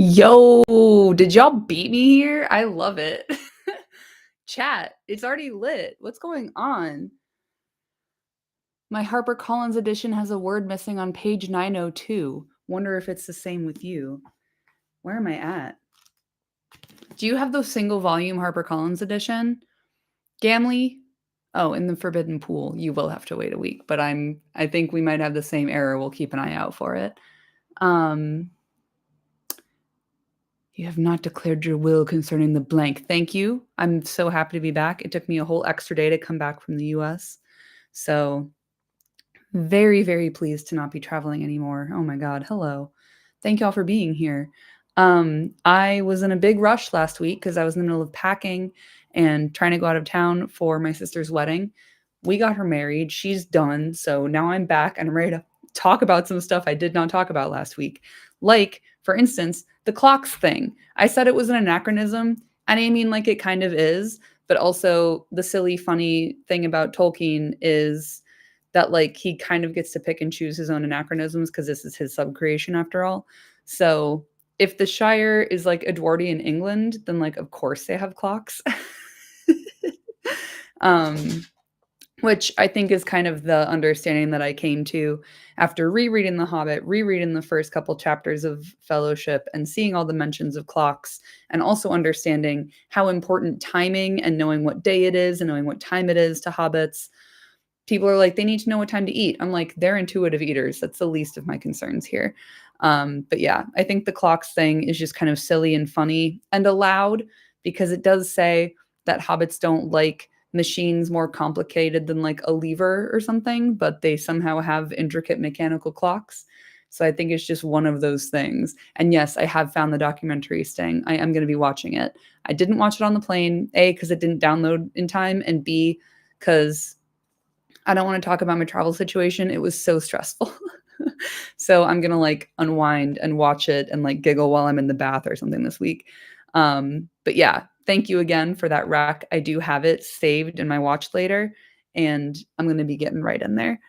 Yo, did y'all beat me here? I love it. Chat, it's already lit. What's going on? My HarperCollins edition has a word missing on page 902. Wonder if it's the same with you. Where am I at? Do you have the single volume HarperCollins edition? Gamley? Oh, in the Forbidden Pool. You will have to wait a week, but I think we might have the same error. We'll keep an eye out for it. You have not declared your will concerning the blank. Thank you. I'm so happy to be back. It took me a whole extra day to come back from the US. So, very, very pleased to not be traveling anymore. Oh my God. Hello. Thank y'all for being here. I was in a big rush last week because I was in the middle of packing and trying to go out of town for my sister's wedding. We got her married. She's done. So now I'm back and I'm ready to talk about some stuff I did not talk about last week. Like, for instance, the clocks thing. I said it was an anachronism, and I mean, like, it kind of is, but also the silly, funny thing about Tolkien is that, like, he kind of gets to pick and choose his own anachronisms because this is his sub-creation after all. So if the Shire is like Edwardian England, then, like, of course they have clocks. Which I think is kind of the understanding that I came to after rereading The Hobbit, rereading the first couple chapters of Fellowship, and seeing all the mentions of clocks, and also understanding how important timing and knowing what day it is and knowing what time it is to hobbits. People are like, they need to know what time to eat. I'm like, they're intuitive eaters. That's the least of my concerns here. But yeah, I think the clocks thing is just kind of silly and funny and allowed because it does say that hobbits don't like machines more complicated than like a lever or something, but they somehow have intricate mechanical clocks. So I think it's just one of those things. And yes, I have found the documentary Sting. I am going to be watching it. I didn't watch it on the plane, A, because it didn't download in time, and B, because I don't want to talk about my travel situation. It was so stressful. So I'm going to like unwind and watch it and like giggle while I'm in the bath or something this week. But yeah, thank you again for that rec. I do have it saved in my watch later, and I'm going to be getting right in there.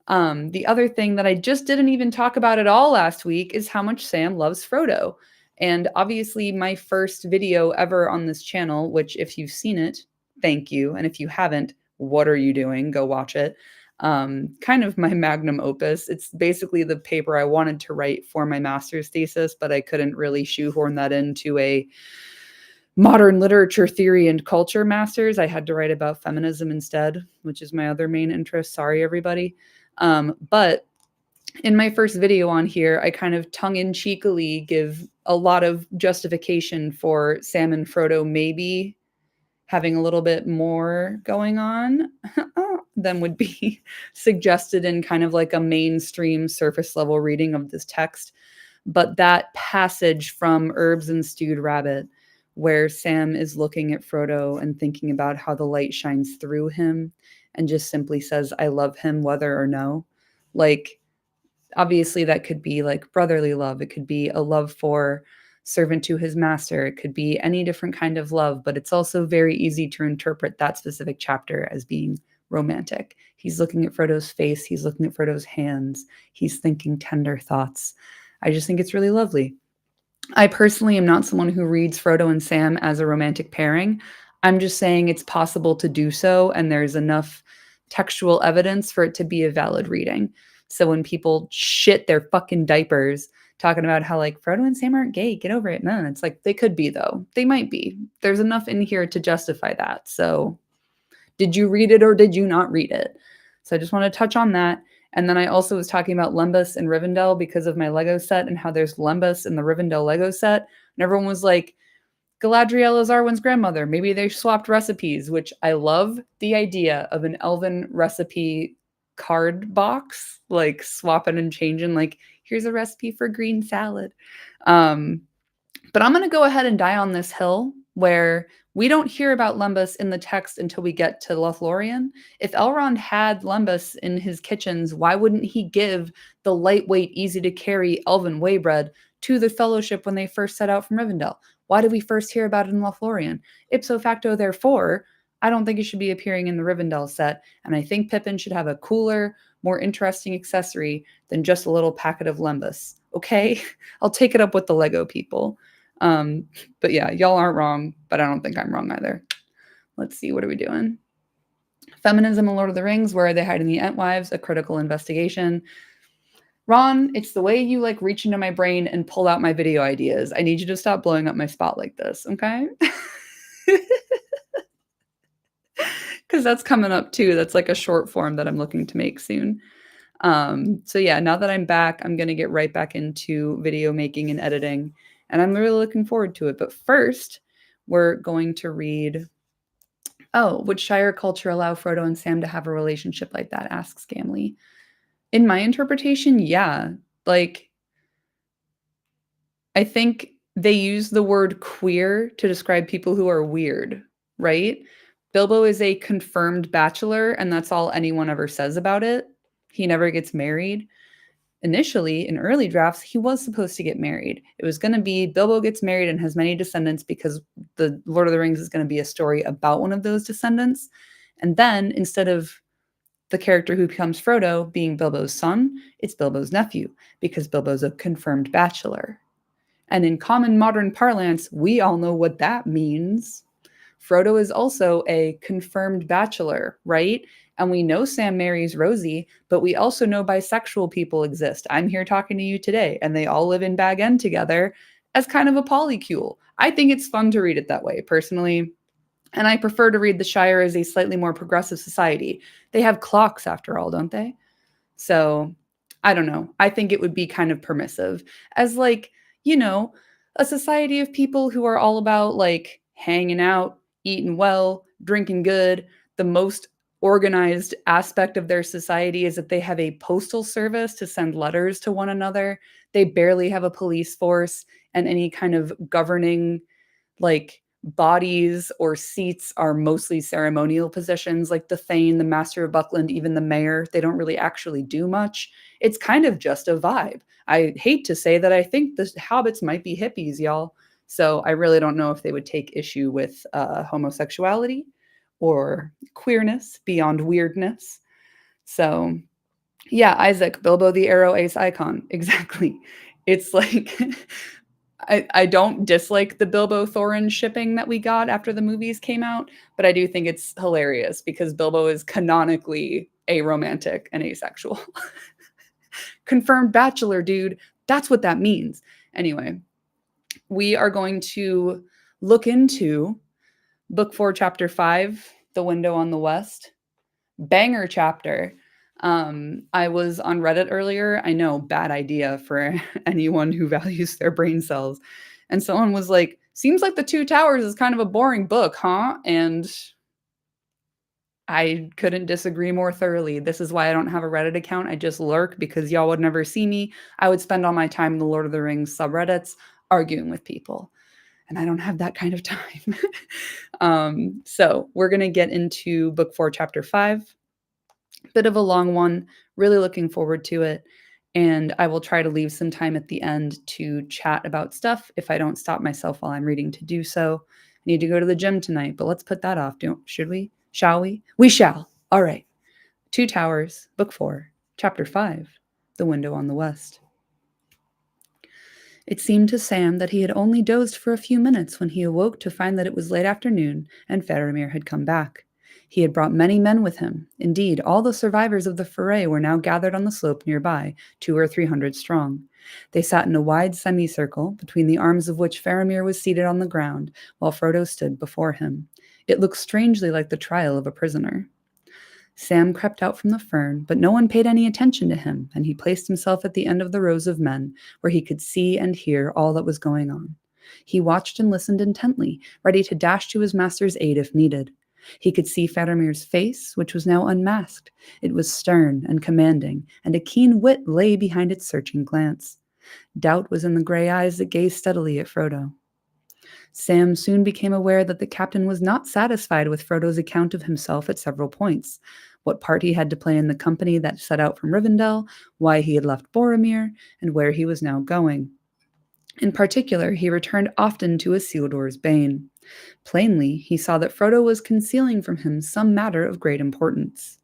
The other thing that I just didn't even talk about at all last week is how much Sam loves Frodo. And obviously, my first video ever on this channel, which if you've seen it, thank you. And if you haven't, what are you doing? Go watch it. Kind of my magnum opus. It's basically the paper I wanted to write for my master's thesis, but I couldn't really shoehorn that into a modern literature theory and culture master's. I had to write about feminism instead, which is my other main interest. Sorry, everybody. But in my first video on here, I kind of tongue-in-cheekily give a lot of justification for Sam and Frodo maybe having a little bit more going on than would be suggested in kind of like a mainstream surface level reading of this text. But that passage from Herbs and Stewed Rabbit, where Sam is looking at Frodo and thinking about how the light shines through him and just simply says, I love him, whether or no. Like, obviously, that could be like brotherly love. It could be a love for servant to his master. It could be any different kind of love, but it's also very easy to interpret that specific chapter as being romantic. He's looking at Frodo's face. He's looking at Frodo's hands. He's thinking tender thoughts. I just think it's really lovely. I personally am not someone who reads Frodo and Sam as a romantic pairing. I'm just saying it's possible to do so, and there's enough textual evidence for it to be a valid reading. So when people shit their fucking diapers talking about how like Frodo and Sam aren't gay, get over it. No, it's like they could be though. They might be. There's enough in here to justify that. So did you read it or did you not read it? So I just want to touch on that. And then I also was talking about Lembas and Rivendell because of my Lego set and how there's Lembas in the Rivendell Lego set. And everyone was like, Galadriel is Arwen's grandmother. Maybe they swapped recipes, which I love the idea of an elven recipe card box, like swapping and changing, like, here's a recipe for green salad. But I'm going to go ahead and die on this hill where we don't hear about Lembas in the text until we get to Lothlorien. If Elrond had Lembas in his kitchens, why wouldn't he give the lightweight, easy to carry elven waybread to the Fellowship when they first set out from Rivendell? Why did we first hear about it in Lothlorien? Ipso facto, therefore, I don't think it should be appearing in the Rivendell set, and I think Pippin should have a cooler, more interesting accessory than just a little packet of Lembas. Okay? I'll take it up with the Lego people. But yeah, y'all aren't wrong, but I don't think I'm wrong either. Let's see, what are we doing? Feminism and Lord of the Rings, Where Are They Hiding the Entwives? A Critical Investigation. Ron, it's the way you like reach into my brain and pull out my video ideas. I need you to stop blowing up my spot like this, okay? Because that's coming up too. That's like a short form that I'm looking to make soon. So yeah, now that I'm back, I'm going to get right back into video making and editing, and I'm really looking forward to it. But first, we're going to read. Oh, would Shire culture allow Frodo and Sam to have a relationship like that? Asks Gamley. In my interpretation, yeah. Like, I think they use the word queer to describe people who are weird, right? Bilbo is a confirmed bachelor, and that's all anyone ever says about it. He never gets married. Initially, in early drafts, he was supposed to get married. It was going to be Bilbo gets married and has many descendants because the Lord of the Rings is going to be a story about one of those descendants. And then instead of the character who becomes Frodo being Bilbo's son, it's Bilbo's nephew because Bilbo's a confirmed bachelor. And in common modern parlance, we all know what that means. Frodo is also a confirmed bachelor, right? And we know Sam marries Rosie, but we also know bisexual people exist. I'm here talking to you today, and they all live in Bag End together as kind of a polycule. I think it's fun to read it that way, personally. And I prefer to read The Shire as a slightly more progressive society. They have clocks, after all, don't they? So I don't know. I think it would be kind of permissive as, like, you know, a society of people who are all about like hanging out, eating well, drinking good. The most organized aspect of their society is that they have a postal service to send letters to one another. They barely have a police force, and any kind of governing like bodies or seats are mostly ceremonial positions, like the Thane, the Master of Buckland, even the mayor. They don't really actually do much. It's kind of just a vibe. I hate to say that I think the hobbits might be hippies, y'all. So I really don't know if they would take issue with homosexuality or queerness beyond weirdness. So yeah, Isaac, Bilbo the Arrow Ace icon. Exactly. It's like I don't dislike the Bilbo Thorin shipping that we got after the movies came out, but I do think it's hilarious because Bilbo is canonically aromantic and asexual. Confirmed bachelor, dude. That's what that means. Anyway, we are going to look into book 4, chapter 5, The Window on the West. Banger chapter. I was on Reddit earlier. I know, bad idea for anyone who values their brain cells. And someone was like, seems like The Two Towers is kind of a boring book, huh? And I couldn't disagree more thoroughly. This is why I don't have a Reddit account. I just lurk because y'all would never see me. I would spend all my time in the Lord of the Rings subreddits arguing with people. And I don't have that kind of time. So we're going to get into book 4, chapter 5. Bit of a long one, really looking forward to it. And I will try to leave some time at the end to chat about stuff if I don't stop myself while I'm reading to do so. I need to go to the gym tonight, but let's put that off. Should we? Shall we? We shall. All right. Two Towers, book 4, chapter 5, The Window on the West. It seemed to Sam that he had only dozed for a few minutes when he awoke to find that it was late afternoon and Faramir had come back. He had brought many men with him. Indeed, all the survivors of the foray were now gathered on the slope nearby, 200 or 300 strong. They sat in a wide semicircle, between the arms of which Faramir was seated on the ground, while Frodo stood before him. It looked strangely like the trial of a prisoner. Sam crept out from the fern, but no one paid any attention to him, and he placed himself at the end of the rows of men, where he could see and hear all that was going on. He watched and listened intently, ready to dash to his master's aid if needed. He could see Faramir's face, which was now unmasked. It was stern and commanding, and a keen wit lay behind its searching glance. Doubt was in the gray eyes that gazed steadily at Frodo. Sam soon became aware that the captain was not satisfied with Frodo's account of himself at several points: what part he had to play in the company that set out from Rivendell, why he had left Boromir, and where he was now going. In particular, he returned often to Isildur's bane. Plainly, he saw that Frodo was concealing from him some matter of great importance.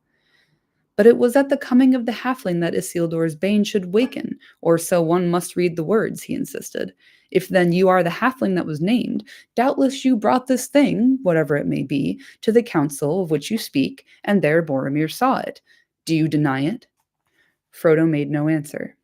But it was at the coming of the halfling that Isildur's bane should waken, or so one must read the words, he insisted. If then you are the halfling that was named, doubtless you brought this thing, whatever it may be, to the council of which you speak, and there Boromir saw it. Do you deny it? Frodo made no answer.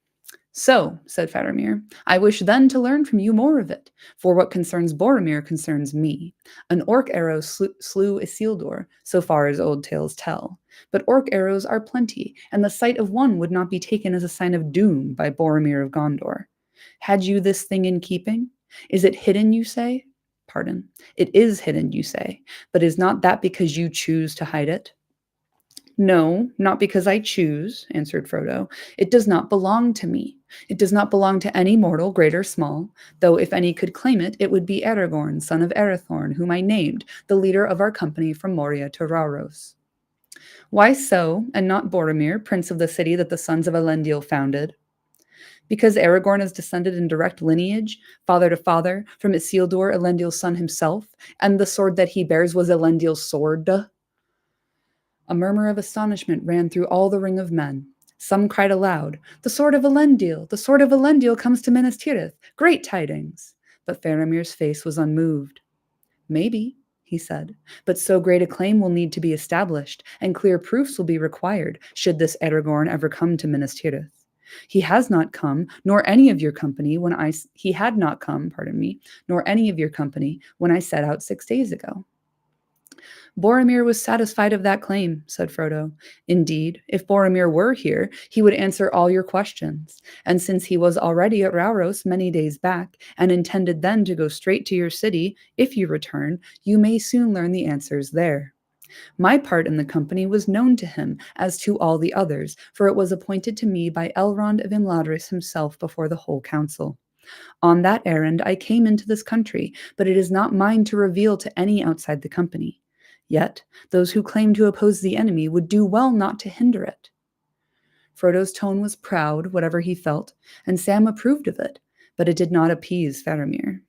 So, said Faramir, I wish then to learn from you more of it, for what concerns Boromir concerns me. An orc arrow slew Isildur, so far as old tales tell. But orc arrows are plenty, and the sight of one would not be taken as a sign of doom by Boromir of Gondor. Had you this thing in keeping? Is it hidden, you say? Pardon. It is hidden, you say, but is not that because you choose to hide it? No, not because I choose, answered Frodo. It does not belong to me. It does not belong to any mortal, great or small, though if any could claim it, it would be Aragorn, son of Arathorn, whom I named, the leader of our company from Moria to Rauros. Why so, and not Boromir, prince of the city that the sons of Elendil founded? Because Aragorn is descended in direct lineage, father to father, from Isildur, Elendil's son himself, and the sword that he bears was Elendil's sword. A murmur of astonishment ran through all the ring of men. Some cried aloud, "The sword of Elendil! The sword of Elendil comes to Minas Tirith! Great tidings!" But Faramir's face was unmoved. "Maybe," he said, "but so great a claim will need to be established, and clear proofs will be required, should this Aragorn ever come to Minas Tirith. He has not come, nor any of your company he had not come, pardon me, nor any of your company when I set out 6 days ago." Boromir was satisfied of that claim, said Frodo. Indeed, if Boromir were here, he would answer all your questions. And since he was already at Rauros many days back, and intended then to go straight to your city, if you return, you may soon learn the answers there. My part in the company was known to him, as to all the others, for it was appointed to me by Elrond of Imladris himself before the whole council. On that errand I came into this country, but it is not mine to reveal to any outside the company. Yet those who claim to oppose the enemy would do well not to hinder it. Frodo's tone was proud, whatever he felt, and Sam approved of it, but it did not appease Faramir.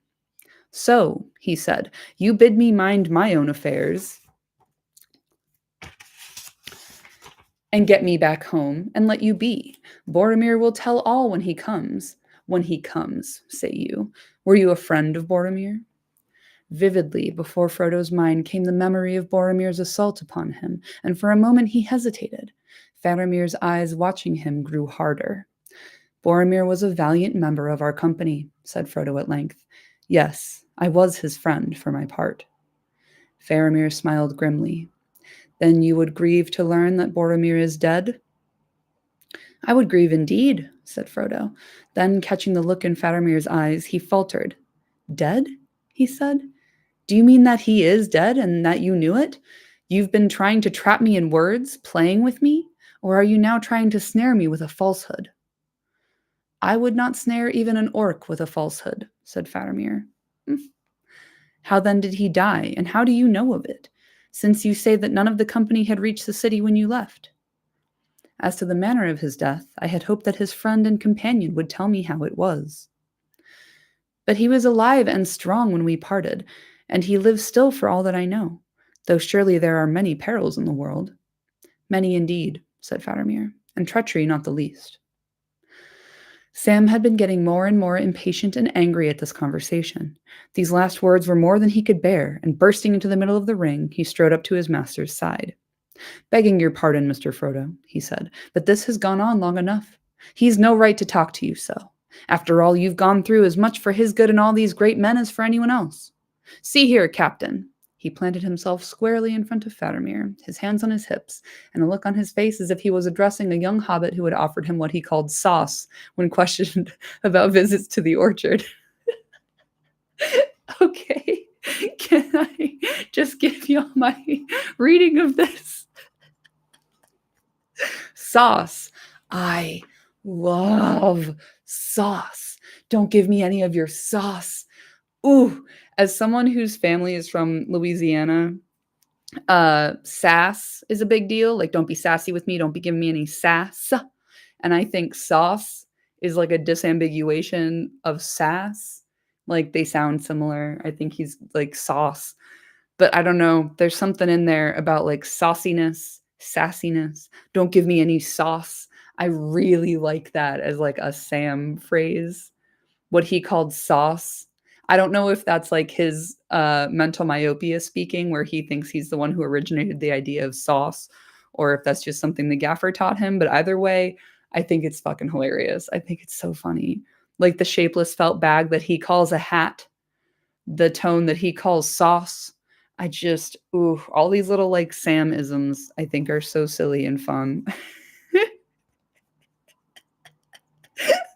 So, he said, you bid me mind my own affairs and get me back home and let you be. Boromir will tell all when he comes. When he comes, say you. Were you a friend of Boromir? Vividly before Frodo's mind came the memory of Boromir's assault upon him, and for a moment he hesitated. Faramir's eyes watching him grew harder. Boromir was a valiant member of our company, said Frodo at length. Yes, I was his friend, for my part. Faramir smiled grimly. Then you would grieve to learn that Boromir is dead? I would grieve indeed, said Frodo. Then, catching the look in Faramir's eyes, he faltered. Dead? He said. Do you mean that he is dead and that you knew it? You've been trying to trap me in words, playing with me? Or are you now trying to snare me with a falsehood? I would not snare even an orc with a falsehood, said Faramir. How then did he die, and how do you know of it, since you say that none of the company had reached the city when you left? As to the manner of his death, I had hoped that his friend and companion would tell me how it was. But he was alive and strong when we parted, and he lives still for all that I know, though surely there are many perils in the world. Many indeed, said Faramir, and treachery not the least. Sam had been getting more and more impatient and angry at this conversation. These last words were more than he could bear, and bursting into the middle of the ring, he strode up to his master's side. Begging your pardon, Mr. Frodo, he said, but this has gone on long enough. He's no right to talk to you so. After all you've gone through, as much for his good and all these great men as for anyone else. See here, Captain. He planted himself squarely in front of Faramir, his hands on his hips, and a look on his face as if he was addressing a young hobbit who had offered him what he called sauce when questioned about visits to the orchard. Okay, can I just give you my reading of this? Sauce. I love sauce. Don't give me any of your sauce. Ooh, as someone whose family is from Louisiana, sass is a big deal. Like, don't be sassy with me. Don't be giving me any sass. And I think sauce is like a disambiguation of sass. Like, they sound similar. I think he's like sauce. But I don't know. There's something in there about like sauciness Sassiness. Don't give me any sauce. I really like that as like a Sam phrase. What he called sauce. I don't know if that's like his mental myopia speaking, where he thinks he's the one who originated the idea of sauce, or if that's just something the gaffer taught him. But either way, I think it's fucking hilarious. I think it's so funny. Like the shapeless felt bag that he calls a hat, the tone that he calls sauce. I just, ooh, all these little like Sam isms I think are so silly and fun.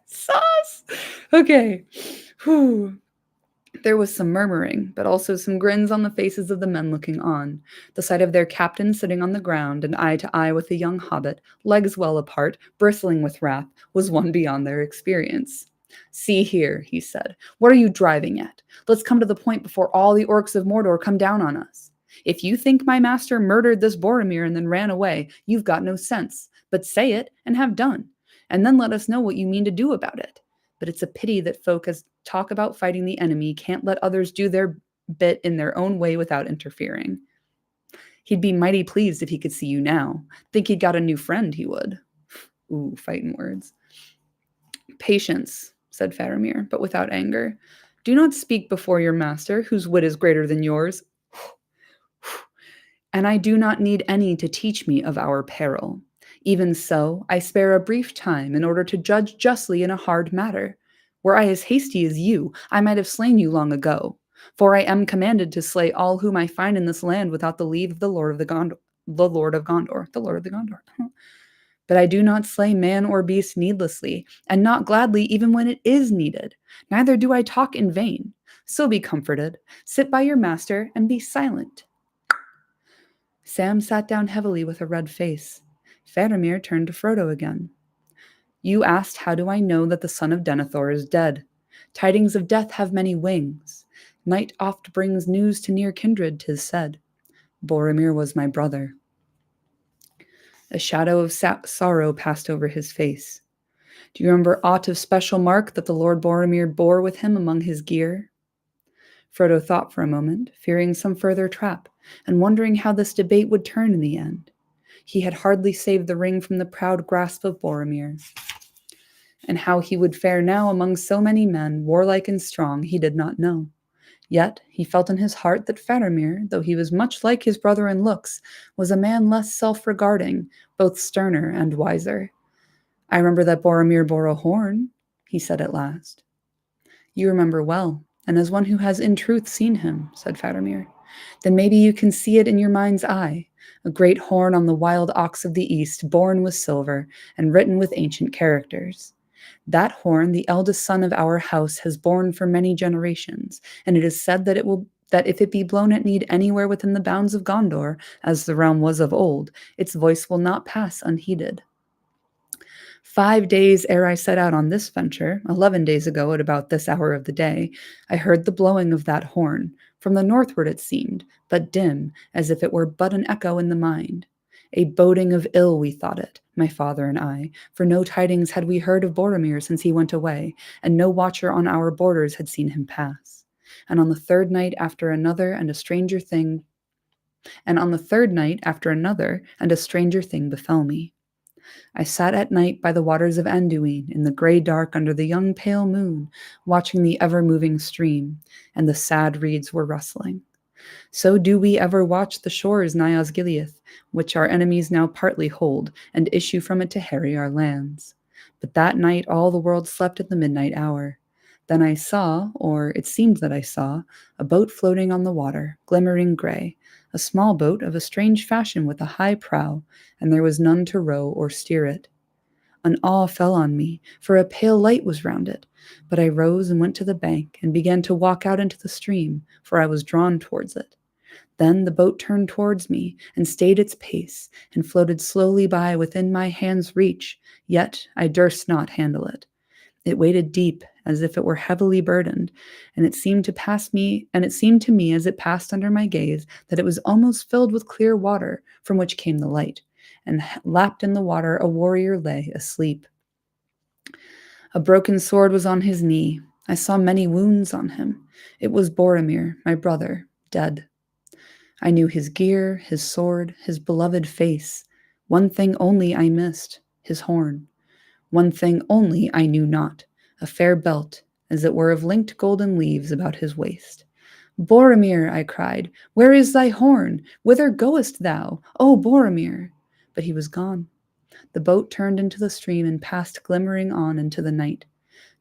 Sauce. Okay. Whew. There was some murmuring, but also some grins on the faces of the men looking on. The sight of their captain sitting on the ground and eye to eye with the young hobbit, legs well apart, bristling with wrath, was one beyond their experience. See here, he said, what are you driving at? Let's come to the point before all the orcs of Mordor come down on us. If you think my master murdered this Boromir and then ran away, you've got no sense. But say it and have done, and then let us know what you mean to do about it. But it's a pity that folk as talk about fighting the enemy can't let others do their bit in their own way without interfering. He'd be mighty pleased if he could see you now. Think he'd got a new friend, he would. Ooh, fighting words. Patience, said Faramir, but without anger. Do not speak before your master, whose wit is greater than yours. And I do not need any to teach me of our peril. Even so, I spare a brief time in order to judge justly in a hard matter. Were I as hasty as you, I might have slain you long ago. For I am commanded to slay all whom I find in this land without the leave of the Lord of the Gondor. The Lord of Gondor. The Lord of the Gondor. But I do not slay man or beast needlessly, and not gladly even when it is needed. Neither do I talk in vain. So be comforted. Sit by your master and be silent. Sam sat down heavily with a red face. Faramir turned to Frodo again. You asked, how do I know that the son of Denethor is dead? Tidings of death have many wings. Night oft brings news to near kindred, 'tis said. Boromir was my brother. A shadow of sorrow passed over his face. Do you remember aught of special mark that the Lord Boromir bore with him among his gear? Frodo thought for a moment, fearing some further trap, and wondering how this debate would turn in the end. He had hardly saved the ring from the proud grasp of Boromir. And how he would fare now among so many men, warlike and strong, he did not know. Yet he felt in his heart that Faramir, though he was much like his brother in looks, was a man less self-regarding, both sterner and wiser. I remember that Boromir bore a horn, he said at last. You remember well, and as one who has in truth seen him, said Faramir. Then maybe you can see it in your mind's eye, a great horn on the wild ox of the east, born with silver, and written with ancient characters. That horn the eldest son of our house has borne for many generations, and it is said that that if it be blown at need anywhere within the bounds of Gondor, as the realm was of old, its voice will not pass unheeded. 5 days ere I set out on this venture, 11 days ago at about this hour of the day, I heard the blowing of that horn, from the northward it seemed, but dim, as if it were but an echo in the mind. A boding of ill we thought it, my father and I, for no tidings had we heard of Boromir since he went away, and no watcher on our borders had seen him pass. And on the third night after another and a stranger thing befell me. I sat at night by the waters of Anduin, in the grey dark under the young pale moon, watching the ever-moving stream, and the sad reeds were rustling. So do we ever watch the shores nigh Osgiliath, which our enemies now partly hold, and issue from it to harry our lands. But that night all the world slept at the midnight hour. Then I saw, or it seemed that I saw, a boat floating on the water, glimmering grey, a small boat of a strange fashion with a high prow, and there was none to row or steer it. An awe fell on me, for a pale light was round it, but I rose and went to the bank and began to walk out into the stream, for I was drawn towards it. Then the boat turned towards me and stayed its pace and floated slowly by within my hand's reach, yet I durst not handle it. It waded deep, as if it were heavily burdened, and it seemed to me as it passed under my gaze that it was almost filled with clear water, from which came the light, and lapped in the water a warrior lay asleep. A broken sword was on his knee. I saw many wounds on him. It was Boromir, my brother, dead. I knew his gear, his sword, his beloved face. One thing only I missed, his horn. One thing only I knew not, a fair belt, as it were of linked golden leaves about his waist. Boromir, I cried, where is thy horn? Whither goest thou? O Boromir! But he was gone. The boat turned into the stream and passed glimmering on into the night.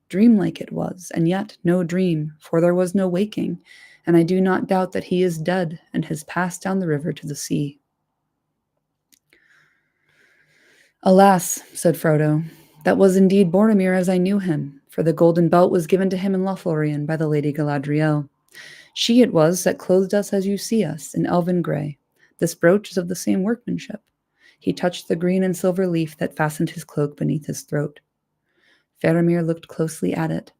Dreamlike it was, and yet no dream, for there was no waking, and I do not doubt that he is dead and has passed down the river to the sea. Alas, said Frodo, that was indeed Boromir as I knew him, for the golden belt was given to him in Lothlorien by the Lady Galadriel. She it was that clothed us as you see us, in elven grey. This brooch is of the same workmanship. He touched the green and silver leaf that fastened his cloak beneath his throat. Faramir looked closely at it.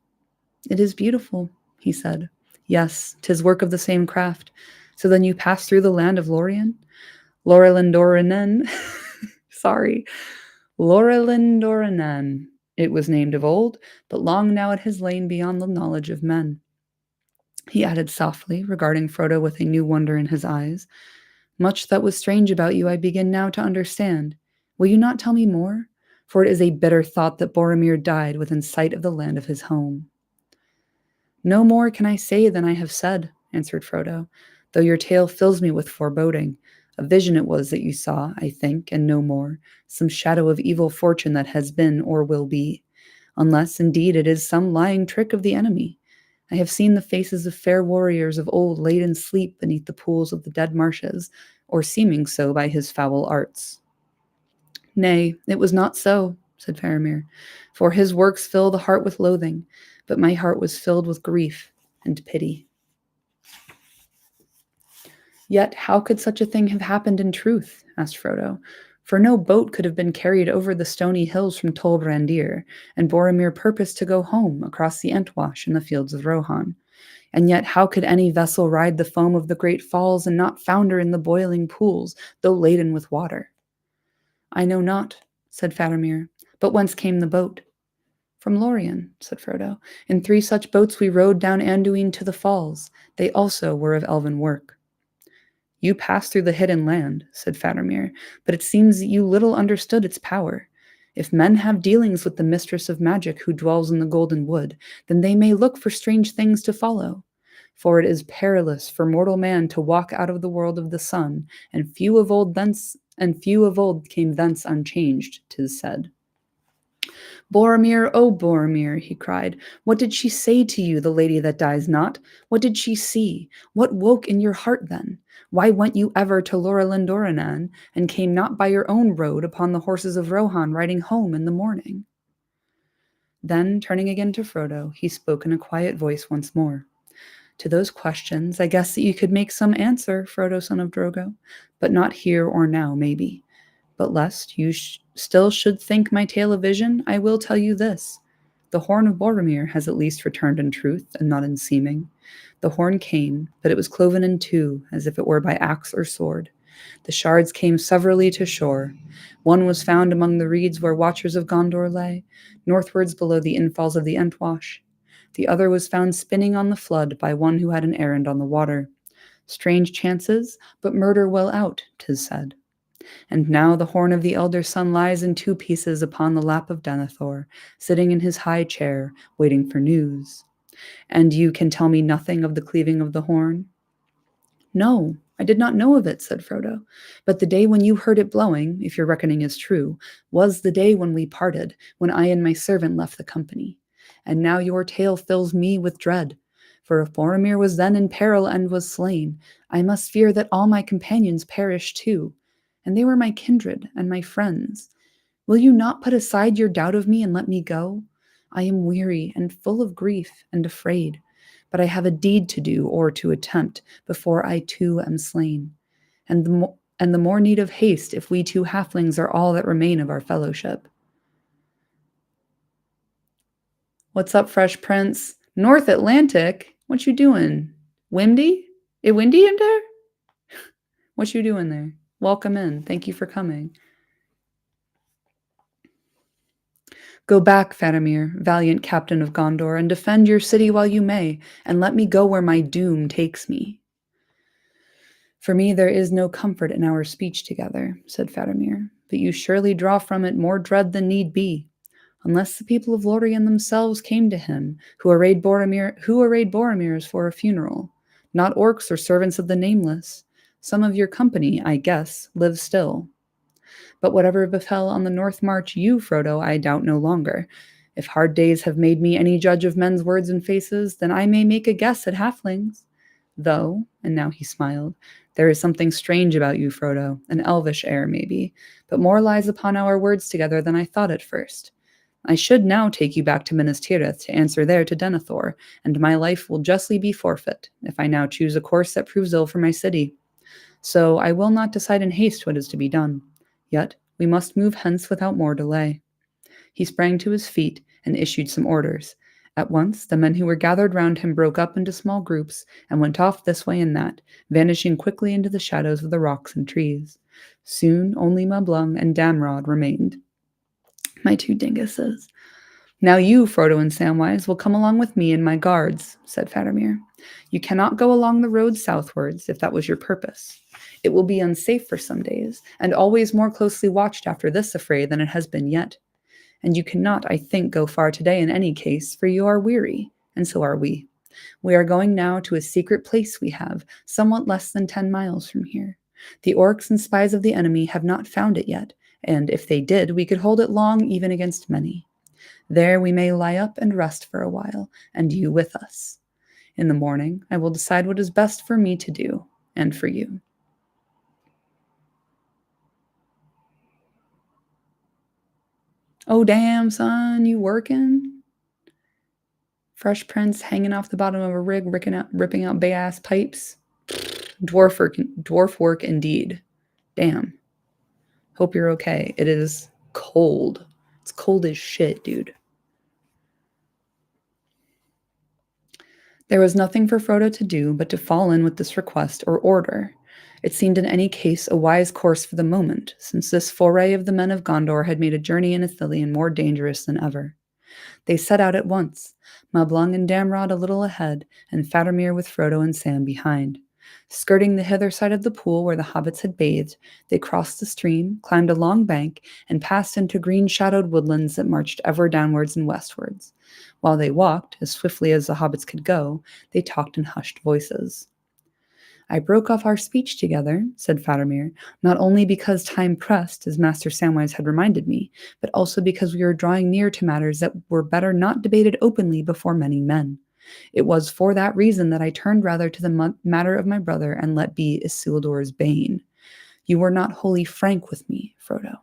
It is beautiful, he said. Yes, 'tis work of the same craft. So then you passed through the land of Lorien? Lorelindorinen. Sorry. Lorelindorinen. It was named of old, but long now it has lain beyond the knowledge of men. He added softly, regarding Frodo with a new wonder in his eyes. Much that was strange about you I begin now to understand. Will you not tell me more? For it is a bitter thought that Boromir died within sight of the land of his home. No more can I say than I have said, answered Frodo, though your tale fills me with foreboding. A vision it was that you saw, I think, and no more, some shadow of evil fortune that has been or will be, unless indeed it is some lying trick of the enemy. I have seen the faces of fair warriors of old laid in sleep beneath the pools of the dead marshes, or seeming so by his foul arts. Nay, it was not so, said Faramir, for his works fill the heart with loathing, but my heart was filled with grief and pity. Yet how could such a thing have happened in truth? Asked Frodo, for no boat could have been carried over the stony hills from Tol Brandir, and Boromir purposed to go home across the Entwash in the fields of Rohan. And yet how could any vessel ride the foam of the great falls and not founder in the boiling pools, though laden with water? I know not, said Faramir, but whence came the boat? From Lorien, said Frodo. In 3 such boats we rowed down Anduin to the falls. They also were of elven work. You passed through the hidden land, said Faramir, but it seems that you little understood its power. If men have dealings with the mistress of magic who dwells in the Golden Wood, then they may look for strange things to follow. For it is perilous for mortal man to walk out of the world of the sun, and few of old came thence unchanged, 'tis said. Boromir, oh Boromir, he cried, what did she say to you, the lady that dies not? What did she see? What woke in your heart then? Why went you ever to Lorelindorinen, and came not by your own road upon the horses of Rohan, riding home in the morning? Then, turning again to Frodo, he spoke in a quiet voice once more. To those questions, I guess that you could make some answer, Frodo, son of Drogo, but not here or now, maybe. But lest you still should think my tale a vision, I will tell you this. The horn of Boromir has at least returned in truth, and not in seeming. The horn came, but it was cloven in 2, as if it were by axe or sword. The shards came severally to shore. One was found among the reeds where watchers of Gondor lay, northwards below the infalls of the Entwash. The other was found spinning on the flood by one who had an errand on the water. Strange chances, but murder well out, 'tis said. And now the horn of the elder son lies in 2 pieces upon the lap of Denethor, sitting in his high chair, waiting for news. And you can tell me nothing of the cleaving of the horn? No, I did not know of it, said Frodo. But the day when you heard it blowing, if your reckoning is true, was the day when we parted, when I and my servant left the company. And now your tale fills me with dread. For if Boromir was then in peril and was slain, I must fear that all my companions perish too. And they were my kindred and my friends. Will you not put aside your doubt of me and let me go? I am weary and full of grief and afraid, but I have a deed to do or to attempt before I too am slain. And the more need of haste if we 2 halflings are all that remain of our fellowship. What's up, Fresh Prince? North Atlantic? What you doing? Windy? It windy in there? What you doing there? Welcome in. Thank you for coming. Go back, Faramir, valiant captain of Gondor, and defend your city while you may, and let me go where my doom takes me. For me there is no comfort in our speech together, said Faramir, but you surely draw from it more dread than need be. Unless the people of Lorien themselves came to him, who arrayed Boromir's for a funeral, not orcs or servants of the Nameless. Some of your company, I guess, live still. But whatever befell on the North March you, Frodo, I doubt no longer. If hard days have made me any judge of men's words and faces, then I may make a guess at halflings. Though, and now he smiled, there is something strange about you, Frodo, an elvish air, maybe, but more lies upon our words together than I thought at first. I should now take you back to Minas Tirith to answer there to Denethor, and my life will justly be forfeit, if I now choose a course that proves ill for my city. So I will not decide in haste what is to be done. Yet we must move hence without more delay. He sprang to his feet and issued some orders. At once the men who were gathered round him broke up into small groups and went off this way and that, vanishing quickly into the shadows of the rocks and trees. Soon only Mablung and Damrod remained. My two dinguses. Now you, Frodo and Samwise, will come along with me and my guards, said Faramir. You cannot go along the road southwards, if that was your purpose. It will be unsafe for some days, and always more closely watched after this affray than it has been yet. And you cannot, I think, go far today in any case, for you are weary, and so are we. We are going now to a secret place we have, somewhat less than 10 miles from here. The orcs and spies of the enemy have not found it yet, and if they did, we could hold it long even against many. There we may lie up and rest for a while, and you with us. In the morning, I will decide what is best for me to do, and for you. Oh, damn, son, you working? Fresh Prince hanging off the bottom of a rig, ripping out big-ass pipes. Dwarf work indeed. Damn. Hope you're okay. It is cold. It's cold as shit, dude. There was nothing for Frodo to do but to fall in with this request or order. It seemed in any case a wise course for the moment, since this foray of the men of Gondor had made a journey in Ithilien more dangerous than ever. They set out at once, Mablung and Damrod a little ahead, and Faramir with Frodo and Sam behind. Skirting the hither side of the pool where the hobbits had bathed, they crossed the stream, climbed a long bank, and passed into green-shadowed woodlands that marched ever downwards and westwards. While they walked, as swiftly as the hobbits could go, they talked in hushed voices. I broke off our speech together, said Faramir, not only because time pressed, as Master Samwise had reminded me, but also because we were drawing near to matters that were better not debated openly before many men. It was for that reason that I turned rather to the matter of my brother and let be Isildur's bane. You were not wholly frank with me, Frodo.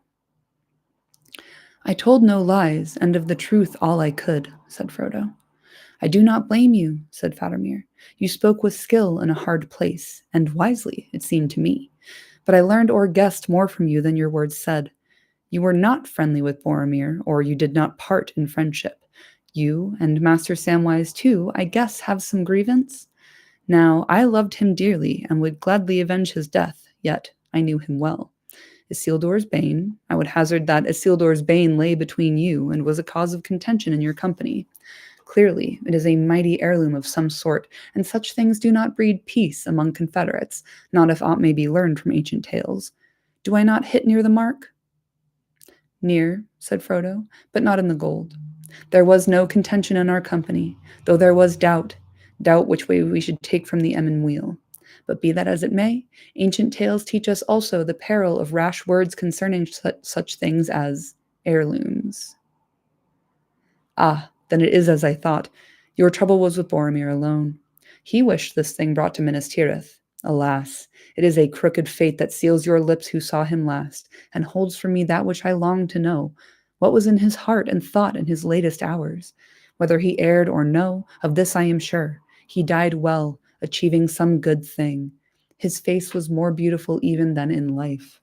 I told no lies, and of the truth all I could, said Frodo. I do not blame you, said Faramir. You spoke with skill in a hard place, and wisely, it seemed to me. But I learned or guessed more from you than your words said. You were not friendly with Boromir, or you did not part in friendship. You, and Master Samwise too, I guess, have some grievance? Now, I loved him dearly, and would gladly avenge his death, yet I knew him well. Isildur's bane, I would hazard that Isildur's bane lay between you, and was a cause of contention in your company. Clearly, it is a mighty heirloom of some sort, and such things do not breed peace among confederates, not if aught may be learned from ancient tales. Do I not hit near the mark? Near, said Frodo, but not in the gold. There was no contention in our company, though there was doubt which way we should take from the Emyn Muil. But be that as it may, ancient tales teach us also the peril of rash words concerning such things as heirlooms. Ah, then it is as I thought. Your trouble was with Boromir alone. He wished this thing brought to Minas Tirith. Alas, it is a crooked fate that seals your lips who saw him last, and holds from me that which I long to know, what was in his heart and thought in his latest hours. Whether he erred or no, of this I am sure. He died well, achieving some good thing. His face was more beautiful even than in life.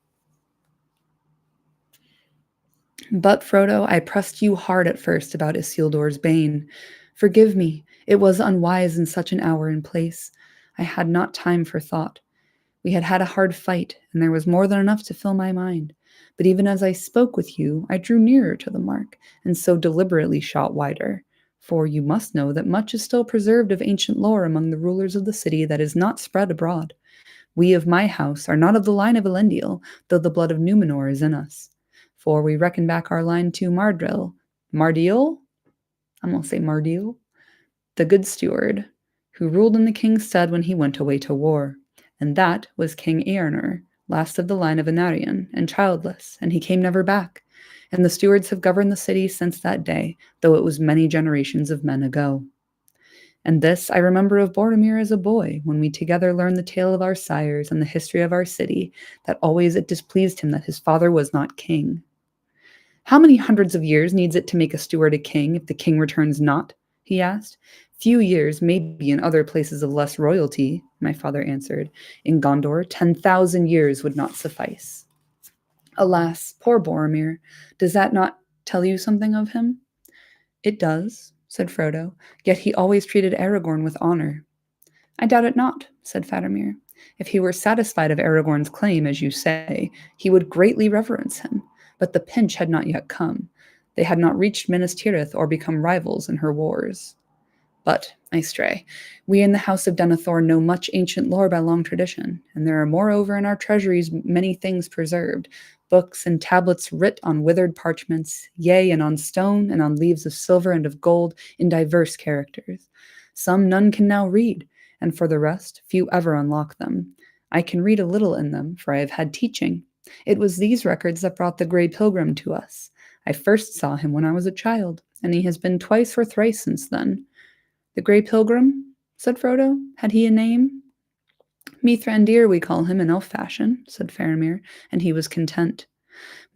But, Frodo, I pressed you hard at first about Isildur's bane. Forgive me, it was unwise in such an hour and place. I had not time for thought. We had had a hard fight, and there was more than enough to fill my mind. But even as I spoke with you, I drew nearer to the mark, and so deliberately shot wider. For you must know that much is still preserved of ancient lore among the rulers of the city that is not spread abroad. We of my house are not of the line of Elendil, though the blood of Numenor is in us. for we reckon back our line to Mardil, I'm going to say Mardil, the good steward, who ruled in the king's stead when he went away to war. And that was King Eärnur, last of the line of Anarion, and childless, and he came never back. And the stewards have governed the city since that day, though it was many generations of men ago. And this I remember of Boromir as a boy, when we together learned the tale of our sires and the history of our city, that always it displeased him that his father was not king. How many hundreds of years needs it to make a steward a king if the king returns not? He asked. Few years, maybe in other places of less royalty, my father answered. In Gondor, 10,000 years would not suffice. Alas, poor Boromir, does that not tell you something of him? It does, said Frodo, yet he always treated Aragorn with honor. I doubt it not, said Faramir. If he were satisfied of Aragorn's claim, as you say, he would greatly reverence him. But the pinch had not yet come. They had not reached Minas Tirith or become rivals in her wars. But I stray. We in the House of Denethor know much ancient lore by long tradition, and there are moreover in our treasuries many things preserved, books and tablets writ on withered parchments, yea, and on stone, and on leaves of silver and of gold, in diverse characters. Some none can now read, and for the rest, few ever unlock them. I can read a little in them, for I have had teaching. It was these records that brought the Grey Pilgrim to us. I first saw him when I was a child, and he has been twice or thrice since then. The Grey Pilgrim, said Frodo. Had he a name? Mithrandir we call him in elf fashion, said Faramir, and he was content.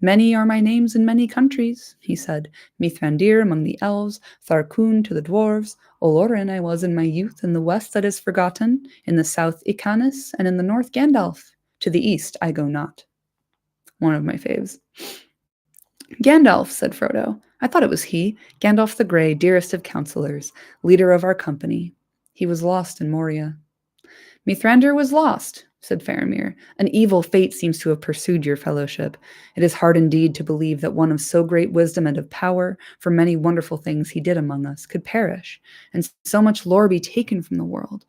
Many are my names in many countries, he said. Mithrandir among the elves, Tharkun to the dwarves, Olorin I was in my youth, in the west that is forgotten, in the south Icanis, and in the north Gandalf. To the east I go not. One of my faves. Gandalf, said Frodo. I thought it was he, Gandalf the Grey, dearest of counselors, leader of our company. He was lost in Moria. Mithrandir was lost, said Faramir. An evil fate seems to have pursued your fellowship. It is hard indeed to believe that one of so great wisdom and of power, for many wonderful things he did among us, could perish, and so much lore be taken from the world.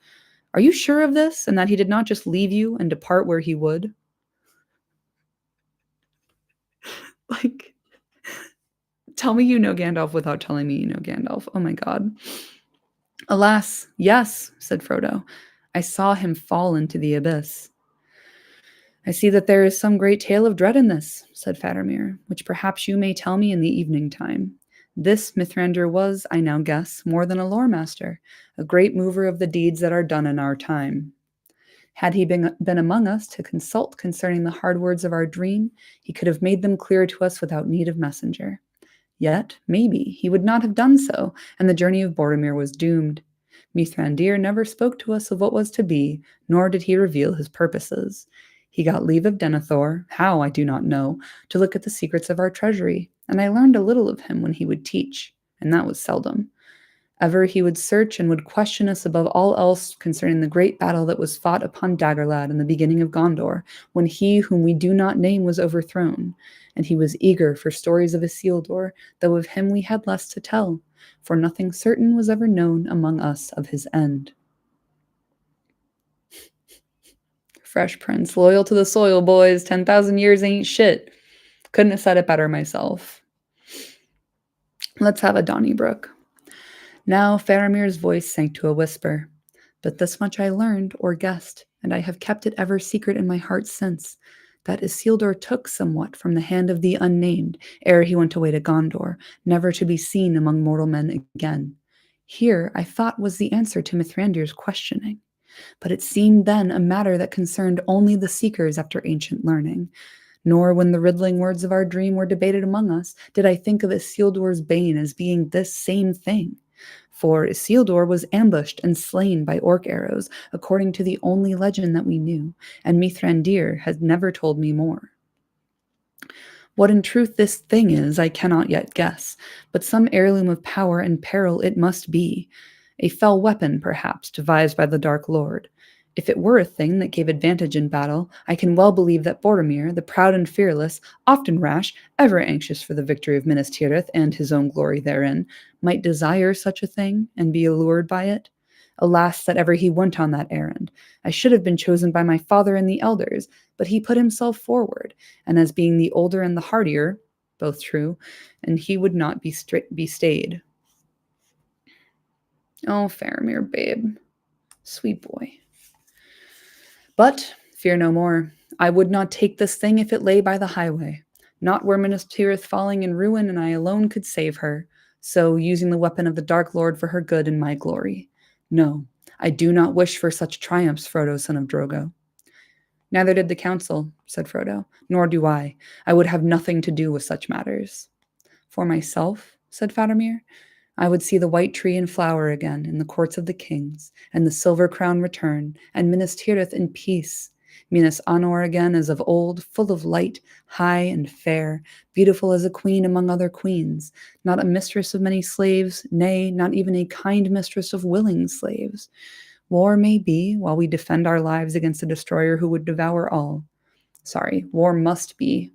Are you sure of this, and that he did not just leave you and depart where he would? Like, tell me you know Gandalf without telling me you know Gandalf. Oh my god. Alas, yes, said Frodo. I saw him fall into the abyss. I see that there is some great tale of dread in this, said Faramir, which perhaps you may tell me in the evening time. This Mithrandir was, I now guess, more than a lore master, a great mover of the deeds that are done in our time. Had he been among us to consult concerning the hard words of our dream, he could have made them clear to us without need of messenger. Yet, maybe, he would not have done so, and the journey of Boromir was doomed. Mithrandir never spoke to us of what was to be, nor did he reveal his purposes. He got leave of Denethor, how I do not know, to look at the secrets of our treasury, and I learned a little of him when he would teach, and that was seldom. Ever he would search and would question us above all else concerning the great battle that was fought upon Dagorlad in the beginning of Gondor, when he whom we do not name was overthrown, and he was eager for stories of Isildur, though of him we had less to tell, for nothing certain was ever known among us of his end. Fresh Prince, loyal to the soil, boys. 10,000 years ain't shit. Couldn't have said it better myself. Let's have a Donnybrook. Now Faramir's voice sank to a whisper. But this much I learned, or guessed, and I have kept it ever secret in my heart since, that Isildur took somewhat from the hand of the unnamed ere he went away to Gondor, never to be seen among mortal men again. Here, I thought, was the answer to Mithrandir's questioning. But it seemed then a matter that concerned only the seekers after ancient learning. Nor when the riddling words of our dream were debated among us, did I think of Isildur's bane as being this same thing. For Isildur was ambushed and slain by orc arrows, according to the only legend that we knew, and Mithrandir had never told me more. What in truth this thing is, I cannot yet guess, but some heirloom of power and peril it must be. A fell weapon, perhaps, devised by the Dark Lord. If it were a thing that gave advantage in battle, I can well believe that Boromir, the proud and fearless, often rash, ever anxious for the victory of Minas Tirith and his own glory therein, might desire such a thing and be allured by it. Alas, that ever he went on that errand. I should have been chosen by my father and the elders, but he put himself forward, and as being the older and the hardier, both true, and he would not be stayed. Oh, Faramir, babe. Sweet boy. But fear no more. I would not take this thing if it lay by the highway, not where Minas Tirith falling in ruin, and I alone could save her, so using the weapon of the Dark Lord for her good and my glory. No, I do not wish for such triumphs, Frodo, son of Drogo. Neither did the council, said Frodo, nor do I. I would have nothing to do with such matters. For myself, said Faramir, I would see the white tree in flower again in the courts of the kings, and the silver crown return, and Minas Tirith in peace. Minas Anor again as of old, full of light, high and fair, beautiful as a queen among other queens, not a mistress of many slaves, nay, not even a kind mistress of willing slaves. War may be, while we defend our lives against a destroyer who would devour all. War must be,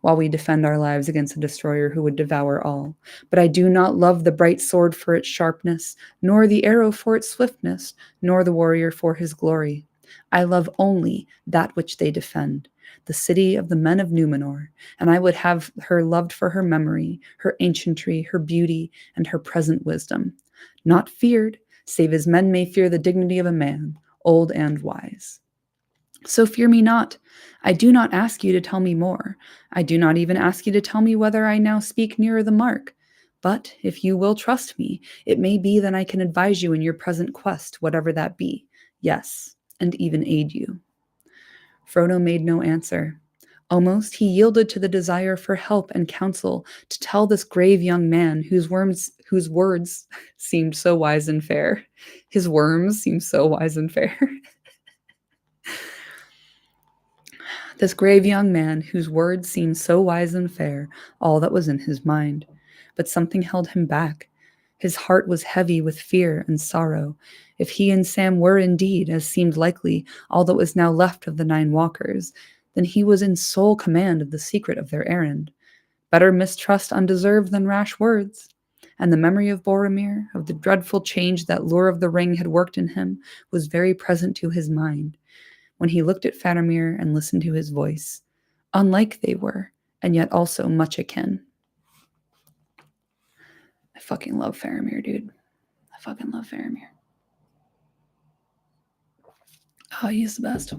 while we defend our lives against a destroyer who would devour all. But I do not love the bright sword for its sharpness, nor the arrow for its swiftness, nor the warrior for his glory. I love only that which they defend, the city of the men of Numenor, and I would have her loved for her memory, her ancientry, her beauty, and her present wisdom. Not feared, save as men may fear the dignity of a man, old and wise. So fear me not. I do not ask you to tell me more. I do not even ask you to tell me whether I now speak nearer the mark. But if you will trust me, it may be that I can advise you in your present quest, whatever that be. Yes, and even aid you. Frodo made no answer. Almost he yielded to the desire for help and counsel to tell this grave young man whose words seemed so wise and fair. His worms seemed so wise and fair. This grave young man, whose words seemed so wise and fair, all that was in his mind. But something held him back. His heart was heavy with fear and sorrow. If he and Sam were indeed, as seemed likely, all that was now left of the 9 walkers, then he was in sole command of the secret of their errand. Better mistrust undeserved than rash words. And the memory of Boromir, of the dreadful change that Lure of the Ring had worked in him, was very present to his mind when he looked at Faramir and listened to his voice. Unlike they were, and yet also much akin. I fucking love Faramir, dude. I fucking love Faramir. Oh, he's the best.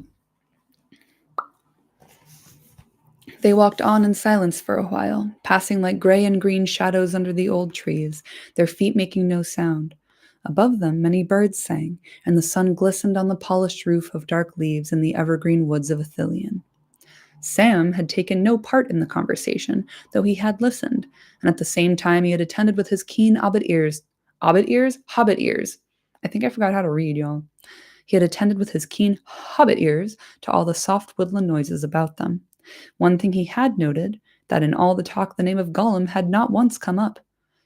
They walked on in silence for a while, passing like gray and green shadows under the old trees, their feet making no sound. Above them, many birds sang, and the sun glistened on the polished roof of dark leaves in the evergreen woods of Ithilien. Sam had taken no part in the conversation, though he had listened, and at the same time he had attended with his keen hobbit ears. Hobbit ears? Hobbit ears. I think I forgot how to read, y'all. He had attended with his keen hobbit ears to all the soft woodland noises about them. One thing he had noted, that in all the talk the name of Gollum had not once come up.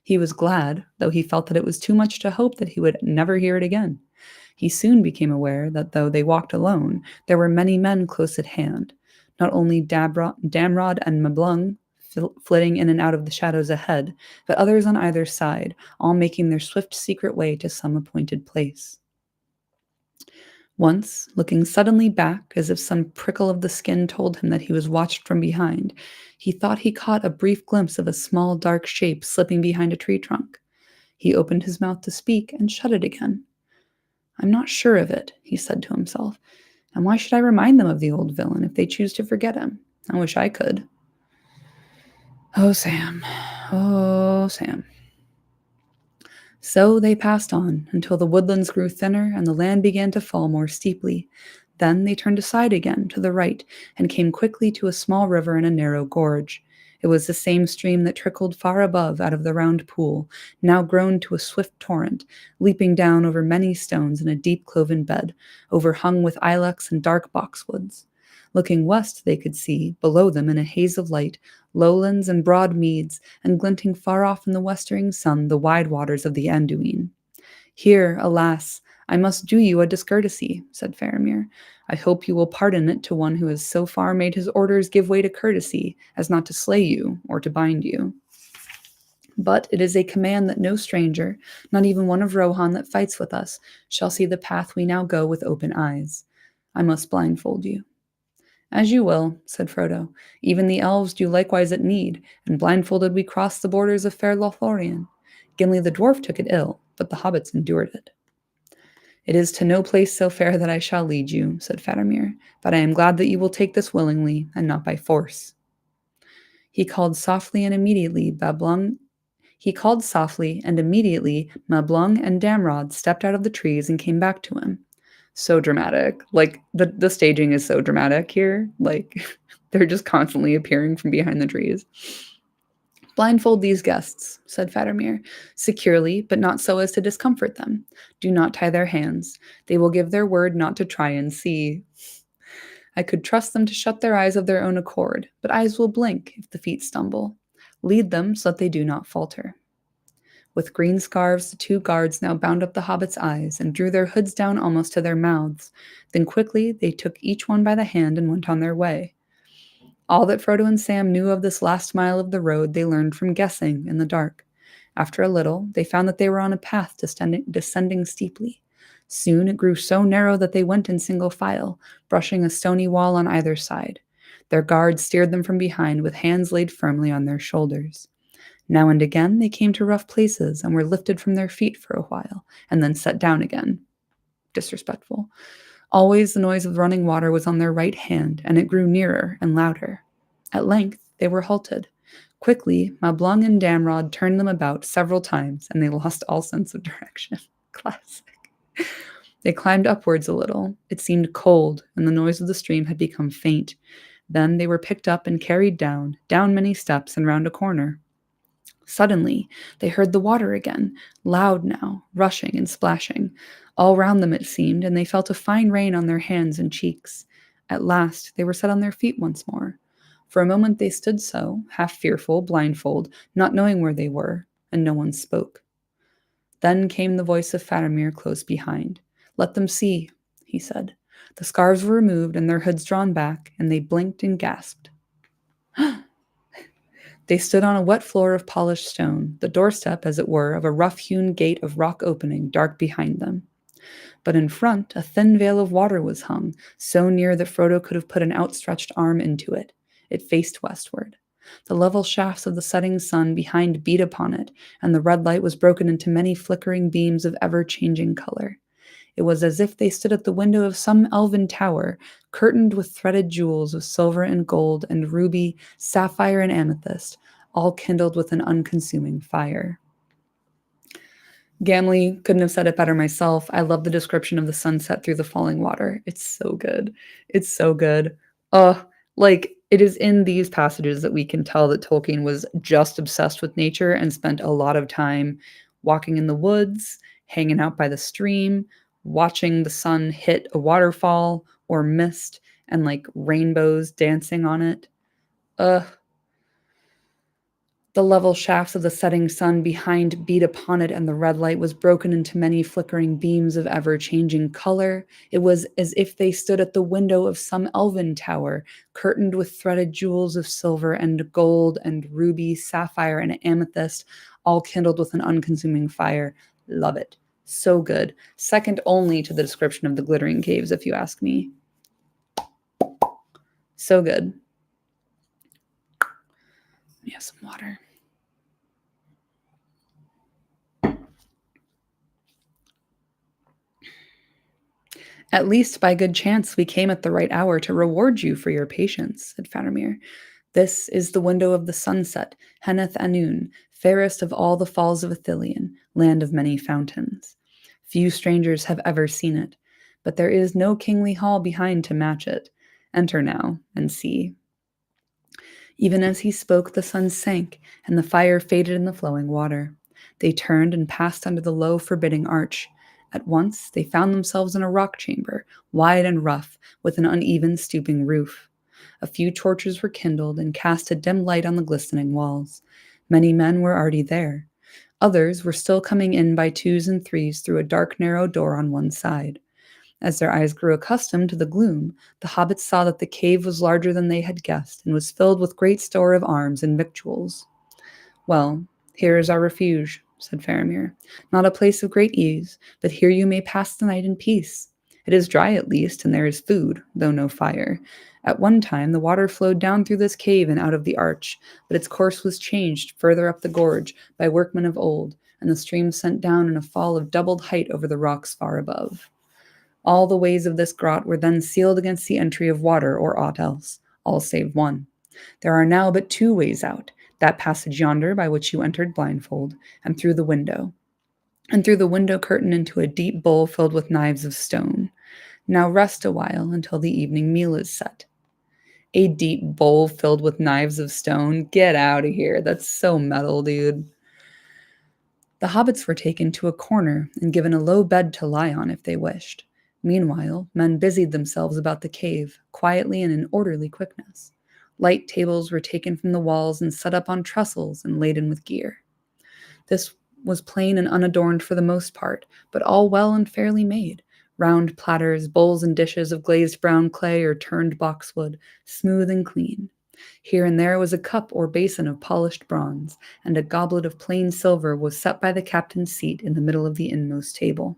He was glad, though he felt that it was too much to hope that he would never hear it again. He soon became aware that though they walked alone, there were many men close at hand, not only Damrod and Mablung flitting in and out of the shadows ahead, but others on either side, all making their swift secret way to some appointed place. Once, looking suddenly back as if some prickle of the skin told him that he was watched from behind, he thought he caught a brief glimpse of a small dark shape slipping behind a tree trunk. He opened his mouth to speak and shut it again. I'm not sure of it, he said to himself, and why should I remind them of the old villain if they choose to forget him? I wish I could. Oh, Sam. Oh, Sam. So they passed on until the woodlands grew thinner and the land began to fall more steeply. Then they turned aside again to the right and came quickly to a small river in a narrow gorge. It was the same stream that trickled far above out of the round pool, now grown to a swift torrent, leaping down over many stones in a deep cloven bed, overhung with ilex and dark boxwoods. Looking west, they could see, below them in a haze of light, lowlands and broad meads, and glinting far off in the westering sun the wide waters of the Anduin. Here, alas, I must do you a discourtesy, said Faramir. I hope you will pardon it to one who has so far made his orders give way to courtesy, as not to slay you or to bind you. But it is a command that no stranger, not even one of Rohan that fights with us, shall see the path we now go with open eyes. I must blindfold you. As you will, said Frodo. Even the elves do likewise at need, and blindfolded we crossed the borders of fair Lothlorien. Gimli the dwarf took it ill, but the hobbits endured it. It is to no place so fair that I shall lead you, said Faramir, but I am glad that you will take this willingly, and not by force. He called softly and immediately Mablung and Damrod stepped out of the trees and came back to him. So dramatic. Like the staging is so dramatic here. Like they're just constantly appearing from behind the trees. Blindfold these guests, said Faramir, securely, but not so as to discomfort them. Do not tie their hands. They will give their word not to try and see. I could trust them to shut their eyes of their own accord, but eyes will blink if the feet stumble. Lead them so that they do not falter. With green scarves, the two guards now bound up the hobbits' eyes and drew their hoods down almost to their mouths. Then quickly they took each one by the hand and went on their way. All that Frodo and Sam knew of this last mile of the road they learned from guessing in the dark. After a little, they found that they were on a path descending steeply. Soon it grew so narrow that they went in single file, brushing a stony wall on either side. Their guards steered them from behind with hands laid firmly on their shoulders. Now and again they came to rough places and were lifted from their feet for a while, and then set down again. Disrespectful. Always the noise of running water was on their right hand, and it grew nearer and louder. At length they were halted. Quickly, Mablung and Damrod turned them about several times, and they lost all sense of direction. Classic. They climbed upwards a little. It seemed cold, and the noise of the stream had become faint. Then they were picked up and carried down many steps and round a corner. Suddenly, they heard the water again, loud now, rushing and splashing. All round them it seemed, and they felt a fine rain on their hands and cheeks. At last, they were set on their feet once more. For a moment they stood so, half fearful, blindfold, not knowing where they were, and no one spoke. Then came the voice of Faramir close behind. Let them see, he said. The scarves were removed and their hoods drawn back, and they blinked and gasped. They stood on a wet floor of polished stone, the doorstep, as it were, of a rough-hewn gate of rock opening dark behind them. But in front, a thin veil of water was hung, so near that Frodo could have put an outstretched arm into it. It faced westward. The level shafts of the setting sun behind beat upon it, and the red light was broken into many flickering beams of ever-changing color. It was as if they stood at the window of some elven tower, curtained with threaded jewels of silver and gold and ruby, sapphire and amethyst, all kindled with an unconsuming fire. Gimli couldn't have said it better myself. I love the description of the sunset through the falling water. It's so good. It's so good. Like, it is in these passages that we can tell that Tolkien was just obsessed with nature and spent a lot of time walking in the woods, hanging out by the stream, watching the sun hit a waterfall or mist and like rainbows dancing on it. The level shafts of the setting sun behind beat upon it, and the red light was broken into many flickering beams of ever-changing color. It was as if they stood at the window of some elven tower, curtained with threaded jewels of silver and gold and ruby, sapphire, and amethyst, all kindled with an unconsuming fire. Love it. So good. Second only to the description of the glittering caves, if you ask me. So good. Yeah, some water. At least by good chance we came at the right hour to reward you for your patience, said Faramir. This is the window of the sunset, Henneth Annwn, fairest of all the falls of Ithilien, land of many fountains. Few strangers have ever seen it, but there is no kingly hall behind to match it. Enter now and see. Even as he spoke, the sun sank, and the fire faded in the flowing water. They turned and passed under the low, forbidding arch. At once, they found themselves in a rock chamber, wide and rough, with an uneven, stooping roof. A few torches were kindled and cast a dim light on the glistening walls. Many men were already there. Others were still coming in by twos and threes through a dark, narrow door on one side. As their eyes grew accustomed to the gloom, the hobbits saw that the cave was larger than they had guessed, and was filled with great store of arms and victuals. Well, here is our refuge, said Faramir. Not a place of great ease, but here you may pass the night in peace. It is dry at least, and there is food, though no fire. At one time, the water flowed down through this cave and out of the arch, but its course was changed further up the gorge by workmen of old, and the stream sent down in a fall of doubled height over the rocks far above. All the ways of this grot were then sealed against the entry of water or aught else, all save one. There are now but two ways out, that passage yonder by which you entered blindfold, and through the window. And through the window curtain into a deep bowl filled with knives of stone. Now rest a while until the evening meal is set. A deep bowl filled with knives of stone? Get out of here. That's so metal, dude. The hobbits were taken to a corner and given a low bed to lie on if they wished. Meanwhile, men busied themselves about the cave, quietly and in orderly quickness. Light tables were taken from the walls and set up on trestles and laden with gear. This was plain and unadorned for the most part, but all well and fairly made. Round platters, bowls and dishes of glazed brown clay or turned boxwood, smooth and clean. Here and there was a cup or basin of polished bronze, and a goblet of plain silver was set by the captain's seat in the middle of the inmost table.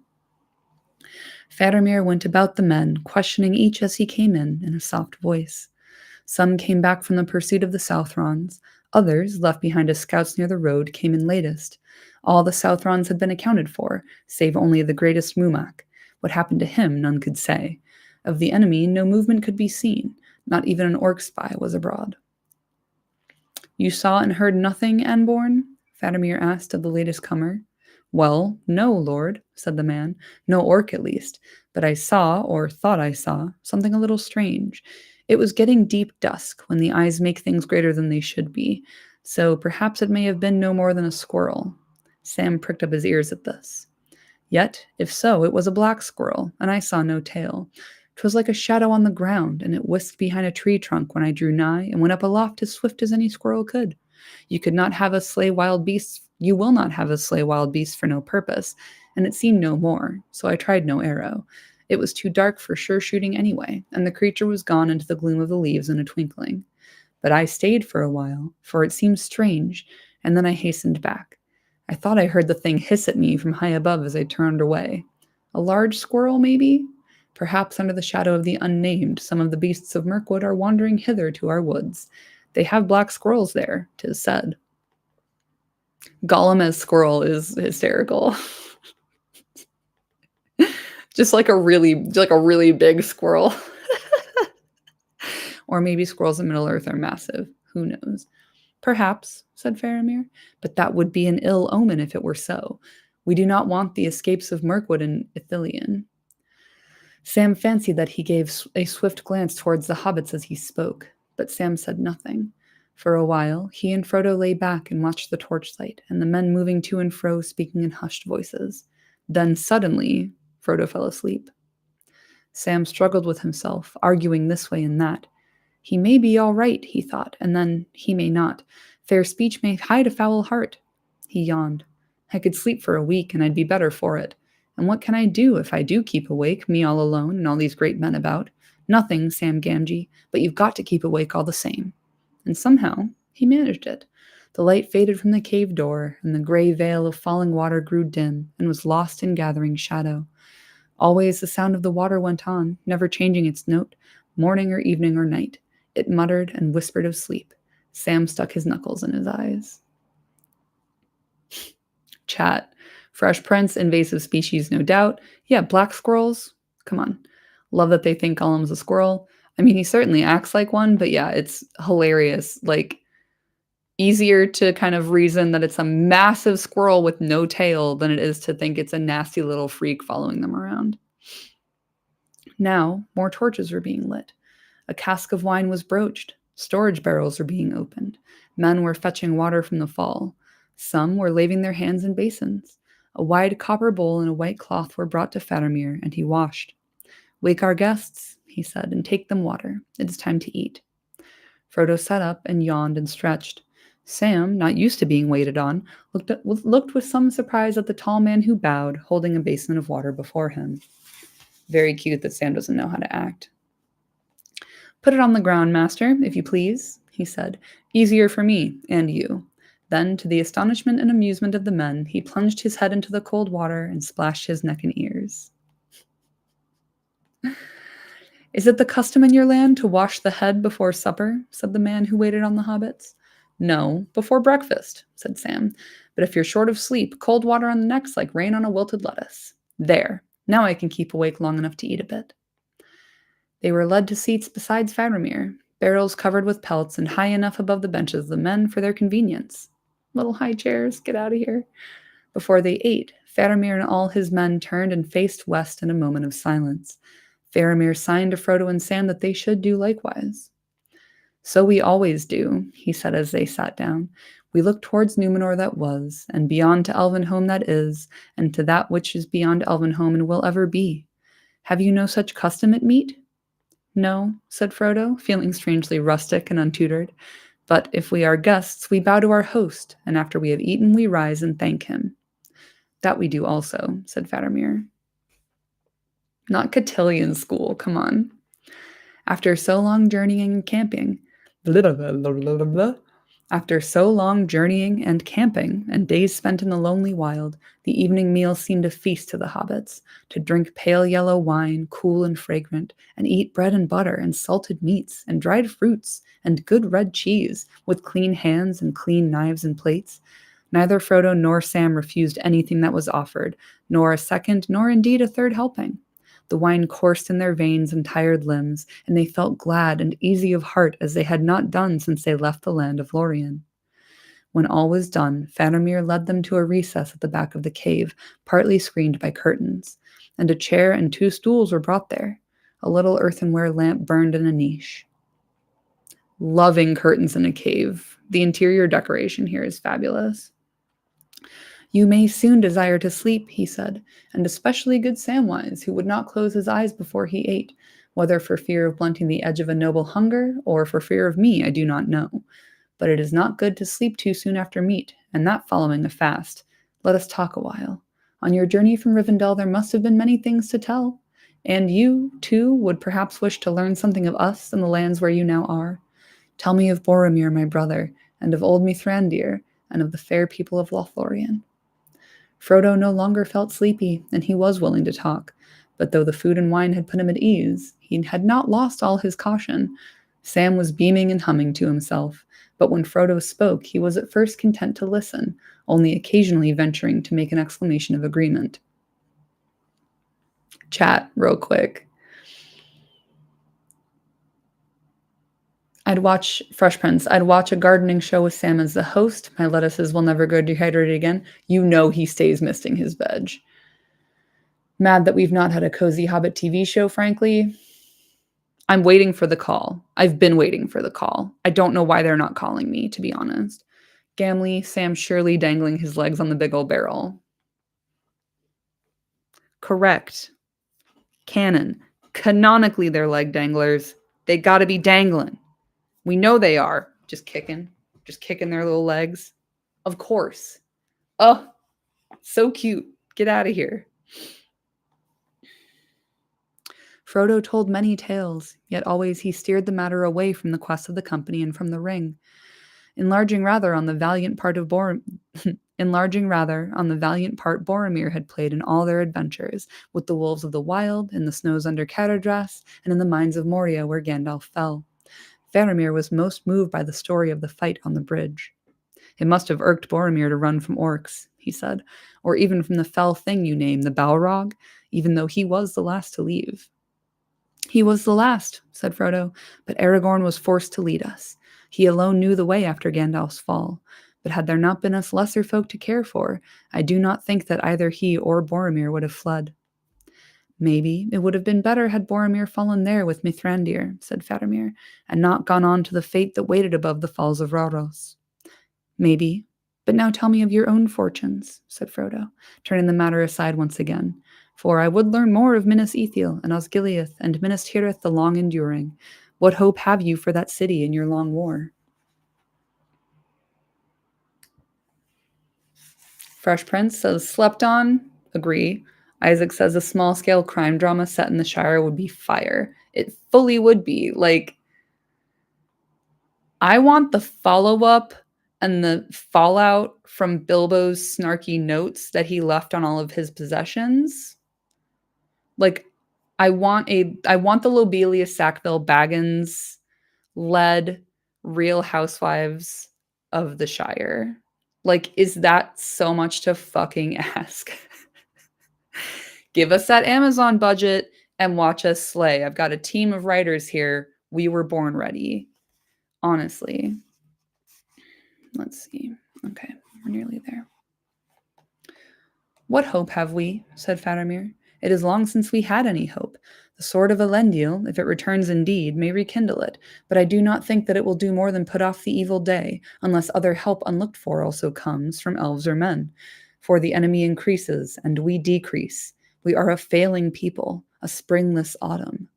Faramir went about the men, questioning each as he came in a soft voice. Some came back from the pursuit of the Southrons. Others, left behind as scouts near the road, came in latest. All the Southrons had been accounted for, save only the greatest Mumak. What happened to him, none could say. Of the enemy, no movement could be seen. Not even an orc spy was abroad. You saw and heard nothing, Anborn? Faramir asked of the latest comer. Well, no, lord, said the man. No orc, at least. But I saw, or thought I saw, something a little strange. It was getting deep dusk, when the eyes make things greater than they should be, so perhaps it may have been no more than a squirrel. Sam pricked up his ears at this. Yet, if so, it was a black squirrel, and I saw no tail. 'Twas like a shadow on the ground, and it whisked behind a tree trunk when I drew nigh, and went up aloft as swift as any squirrel could. You could not have us slay wild beasts. You will not have us slay wild beasts for no purpose, and it seemed no more, so I tried no arrow. It was too dark for sure shooting anyway, and the creature was gone into the gloom of the leaves in a twinkling. But I stayed for a while, for it seemed strange, and then I hastened back. I thought I heard the thing hiss at me from high above as I turned away. A large squirrel, maybe? Perhaps under the shadow of the unnamed, some of the beasts of Mirkwood are wandering hither to our woods. They have black squirrels there, 'tis said. Gollum as squirrel is hysterical. Just like a really big squirrel. Or maybe squirrels in Middle-earth are massive. Who knows? Perhaps, said Faramir, but that would be an ill omen if it were so. We do not want the escapes of Mirkwood and Ithilien. Sam fancied that he gave a swift glance towards the hobbits as he spoke, but Sam said nothing. For a while, he and Frodo lay back and watched the torchlight, and the men moving to and fro speaking in hushed voices. Then suddenly, Frodo fell asleep. Sam struggled with himself, arguing this way and that. He may be all right, he thought, and then he may not. Fair speech may hide a foul heart. He yawned. I could sleep for a week, and I'd be better for it. And what can I do if I do keep awake, me all alone, and all these great men about? Nothing, Sam Gamgee, but you've got to keep awake all the same. And somehow, he managed it. The light faded from the cave door, and the gray veil of falling water grew dim, and was lost in gathering shadow. Always the sound of the water went on, never changing its note, morning or evening or night. It muttered and whispered of sleep. Sam stuck his knuckles in his eyes. Chat. Fresh Prince, invasive species, no doubt. Yeah, black squirrels. Come on. Love that they think Gollum's a squirrel. I mean, he certainly acts like one, but yeah, it's hilarious. Like, easier to kind of reason that it's a massive squirrel with no tail than it is to think it's a nasty little freak following them around. Now, more torches were being lit. A cask of wine was broached. Storage barrels were being opened. Men were fetching water from the fall. Some were laving their hands in basins. A wide copper bowl and a white cloth were brought to Faramir, and he washed. Wake our guests, he said, and take them water. It is time to eat. Frodo sat up and yawned and stretched. Sam, not used to being waited on, looked with some surprise at the tall man who bowed, holding a basin of water before him. Very cute that Sam doesn't know how to act. Put it on the ground, master, if you please, he said. Easier for me, and you. Then, to the astonishment and amusement of the men, he plunged his head into the cold water and splashed his neck and ears. Is it the custom in your land to wash the head before supper? Said the man who waited on the hobbits. No, before breakfast, said Sam. But if you're short of sleep, cold water on the neck's like rain on a wilted lettuce. There. Now I can keep awake long enough to eat a bit. They were led to seats beside Faramir, barrels covered with pelts and high enough above the benches of the men for their convenience. Little high chairs, get out of here. Before they ate, Faramir and all his men turned and faced west in a moment of silence. Faramir signed to Frodo and Sam that they should do likewise. So we always do, he said as they sat down. We look towards Numenor that was, and beyond to Elvenhome that is, and to that which is beyond Elvenhome and will ever be. Have you no such custom at meat? No, said Frodo, feeling strangely rustic and untutored. But if we are guests, we bow to our host, and after we have eaten, we rise and thank him. That we do also, said Faramir. Not cotillion school, come on. After so long journeying and camping, after so long journeying and camping, and days spent in the lonely wild, the evening meal seemed a feast to the hobbits, to drink pale yellow wine, cool and fragrant, and eat bread and butter, and salted meats, and dried fruits, and good red cheese, with clean hands and clean knives and plates. Neither Frodo nor Sam refused anything that was offered, nor a second, nor indeed a third helping. The wine coursed in their veins and tired limbs, and they felt glad and easy of heart as they had not done since they left the land of Lorien. When all was done, Faramir led them to a recess at the back of the cave, partly screened by curtains, and a chair and 2 stools were brought there. A little earthenware lamp burned in a niche. Loving curtains in a cave. The interior decoration here is fabulous. You may soon desire to sleep, he said, and especially good Samwise, who would not close his eyes before he ate, whether for fear of blunting the edge of a noble hunger, or for fear of me, I do not know. But it is not good to sleep too soon after meat, and that following a fast. Let us talk a while. On your journey from Rivendell there must have been many things to tell, and you, too, would perhaps wish to learn something of us and the lands where you now are. Tell me of Boromir, my brother, and of old Mithrandir, and of the fair people of Lothlorien. Frodo no longer felt sleepy, and he was willing to talk. But though the food and wine had put him at ease, he had not lost all his caution. Sam was beaming and humming to himself, but when Frodo spoke, he was at first content to listen, only occasionally venturing to make an exclamation of agreement. Chat, real quick. I'd watch Fresh Prince. I'd watch a gardening show with Sam as the host. My lettuces will never go dehydrated again. You know he stays misting his veg. Mad that we've not had a Cozy Hobbit TV show, frankly. I'm waiting for the call. I've been waiting for the call. I don't know why they're not calling me, to be honest. Gamley, Sam surely dangling his legs on the big old barrel. Correct. Canon. Canonically, they're leg danglers. They gotta be dangling. We know they are. Just kicking their little legs. Of course. Oh, so cute. Get out of here. Frodo told many tales, yet always he steered the matter away from the quest of the company and from the ring, enlarging rather on the valiant part Boromir had played in all their adventures, with the wolves of the wild, in the snows under Caradhras, and in the mines of Moria where Gandalf fell. Faramir was most moved by the story of the fight on the bridge. It must have irked Boromir to run from orcs, he said, or even from the fell thing you name, the Balrog, even though he was the last to leave. He was the last, said Frodo, but Aragorn was forced to lead us. He alone knew the way after Gandalf's fall, but had there not been us lesser folk to care for, I do not think that either he or Boromir would have fled. Maybe it would have been better had Boromir fallen there with Mithrandir, said Faramir, and not gone on to the fate that waited above the falls of Rhodos. Maybe, but now tell me of your own fortunes, said Frodo, turning the matter aside once again. For I would learn more of Minas Ithil and Osgiliath and Minas Tirith the long-enduring. What hope have you for that city in your long war? Fresh Prince says, slept on. Agree. Isaac says a small-scale crime drama set in the Shire would be fire. It fully would be. Like, I want the follow-up and the fallout from Bilbo's snarky notes that he left on all of his possessions. Like, I want the Lobelia Sackville Baggins led Real Housewives of the Shire. Like, is that so much to fucking ask? Give us that Amazon budget and watch us slay. I've got a team of writers here. We were born ready. Honestly. Let's see. Okay, we're nearly there. What hope have we? Said Faramir. It is long since we had any hope. The sword of Elendil, if it returns indeed, may rekindle it, but I do not think that it will do more than put off the evil day, unless other help unlooked for also comes from elves or men. For the enemy increases, and we decrease. We are a failing people, a springless autumn.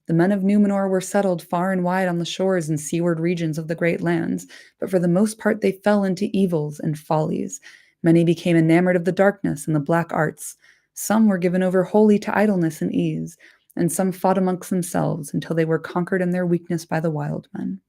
The men of Numenor were settled far and wide on the shores and seaward regions of the great lands, but for the most part they fell into evils and follies. Many became enamored of the darkness and the black arts. Some were given over wholly to idleness and ease, and some fought amongst themselves until they were conquered in their weakness by the wild men.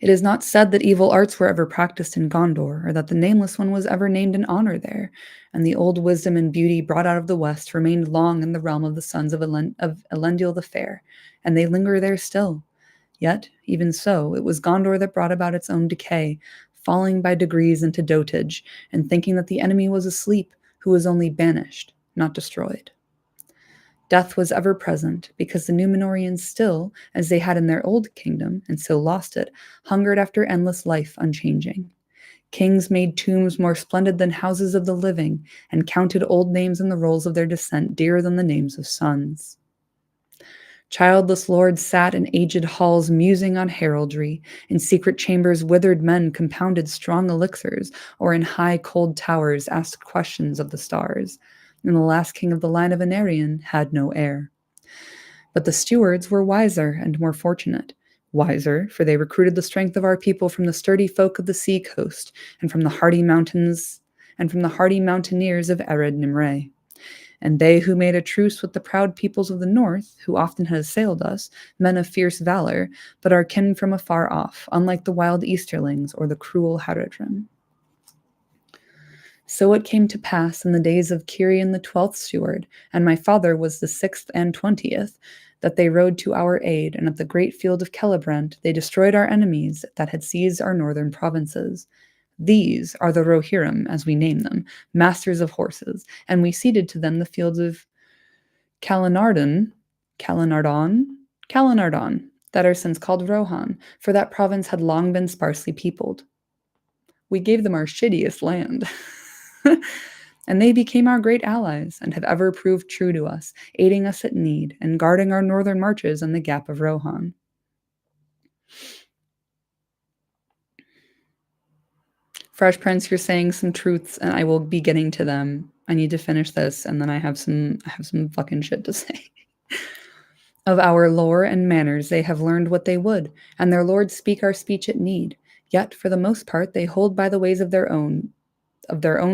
It is not said that evil arts were ever practiced in Gondor, or that the Nameless One was ever named in honor there, and the old wisdom and beauty brought out of the West remained long in the realm of the sons of Elendil the Fair, and they linger there still. Yet, even so, it was Gondor that brought about its own decay, falling by degrees into dotage, and thinking that the enemy was asleep, who was only banished, not destroyed. Death was ever present, because the Númenóreans still, as they had in their old kingdom, and so lost it, hungered after endless life unchanging. Kings made tombs more splendid than houses of the living, and counted old names in the rolls of their descent dearer than the names of sons. Childless lords sat in aged halls musing on heraldry. In secret chambers withered men compounded strong elixirs, or in high cold towers asked questions of the stars. And the last king of the line of Anarion had no heir. But the stewards were wiser and more fortunate. Wiser, for they recruited the strength of our people from the sturdy folk of the sea coast, and from the hardy mountains, and from the hardy mountaineers of Ered Nimrei. And they who made a truce with the proud peoples of the north, who often had assailed us, men of fierce valor, but our kin from afar off, unlike the wild Easterlings or the cruel Haradrim. So it came to pass in the days of Cirion the 12th steward, and my father was the 6th and 20th, that they rode to our aid, and at the great field of Celebrant they destroyed our enemies that had seized our northern provinces. These are the Rohirrim, as we name them, masters of horses, and we ceded to them the fields of Calenardon, that are since called Rohan, for that province had long been sparsely peopled. We gave them our shittiest land. And they became our great allies, and have ever proved true to us, aiding us at need, and guarding our northern marches in the Gap of Rohan. Fresh Prince, you're saying some truths, and I will be getting to them. I need to finish this, and then I have some fucking shit to say. Of our lore and manners they have learned what they would, and their lords speak our speech at need. Yet, for the most part, they hold by the ways of their own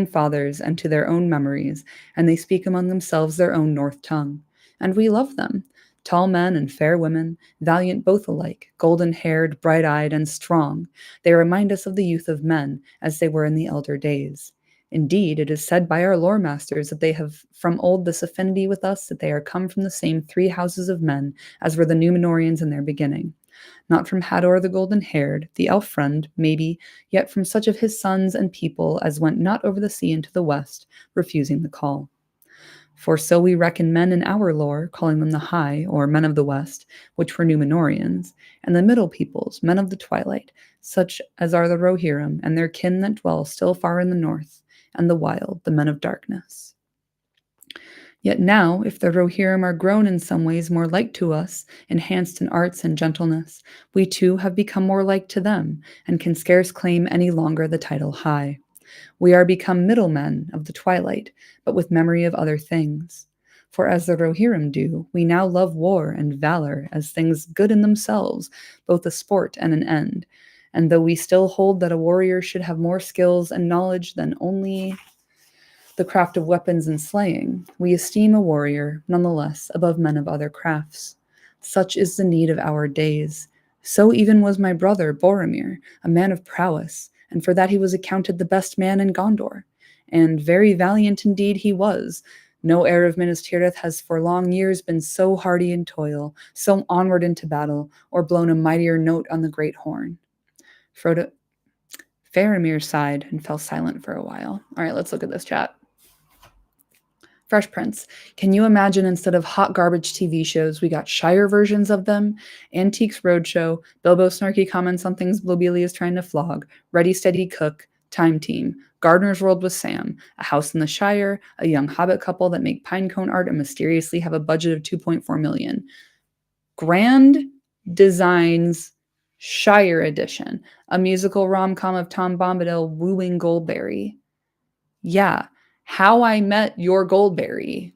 fathers and to their own memories, and they speak among themselves their own north tongue. And we love them, tall men and fair women, valiant both alike, golden-haired, bright-eyed, and strong. They remind us of the youth of men, as they were in the elder days. Indeed, it is said by our lore masters that they have from old this affinity with us, that they are come from the same 3 houses of men, as were the Númenóreans in their beginning. Not from Hador the golden-haired, the elf friend, maybe, yet from such of his sons and people as went not over the sea into the west, refusing the call. For so we reckon men in our lore, calling them the High, or men of the West, which were Númenóreans, and the middle peoples, men of the twilight, such as are the Rohirrim, and their kin that dwell still far in the north, and the wild, the men of darkness. Yet now, if the Rohirrim are grown in some ways more like to us, enhanced in arts and gentleness, we too have become more like to them, and can scarce claim any longer the title High. We are become middlemen of the twilight, but with memory of other things. For as the Rohirrim do, we now love war and valor as things good in themselves, both a sport and an end. And though we still hold that a warrior should have more skills and knowledge than only the craft of weapons and slaying, we esteem a warrior, nonetheless, above men of other crafts. Such is the need of our days. So even was my brother, Boromir, a man of prowess, and for that he was accounted the best man in Gondor. And very valiant indeed he was, No heir of Minas Tirith has for long years been so hardy in toil, so onward into battle, or blown a mightier note on the great horn. Frodo Faramir sighed and fell silent for a while. All right, let's look at this chat. Fresh Prince. Can you imagine instead of hot garbage TV shows, we got Shire versions of them? Antiques Roadshow, Bilbo snarky comments on things Lobelia is trying to flog, Ready Steady Cook, Time Team, Gardener's World with Sam, A House in the Shire, a young hobbit couple that make pinecone art and mysteriously have a budget of 2.4 million. Grand Designs Shire Edition, a musical rom-com of Tom Bombadil wooing Goldberry. Yeah, How I Met Your Goldberry.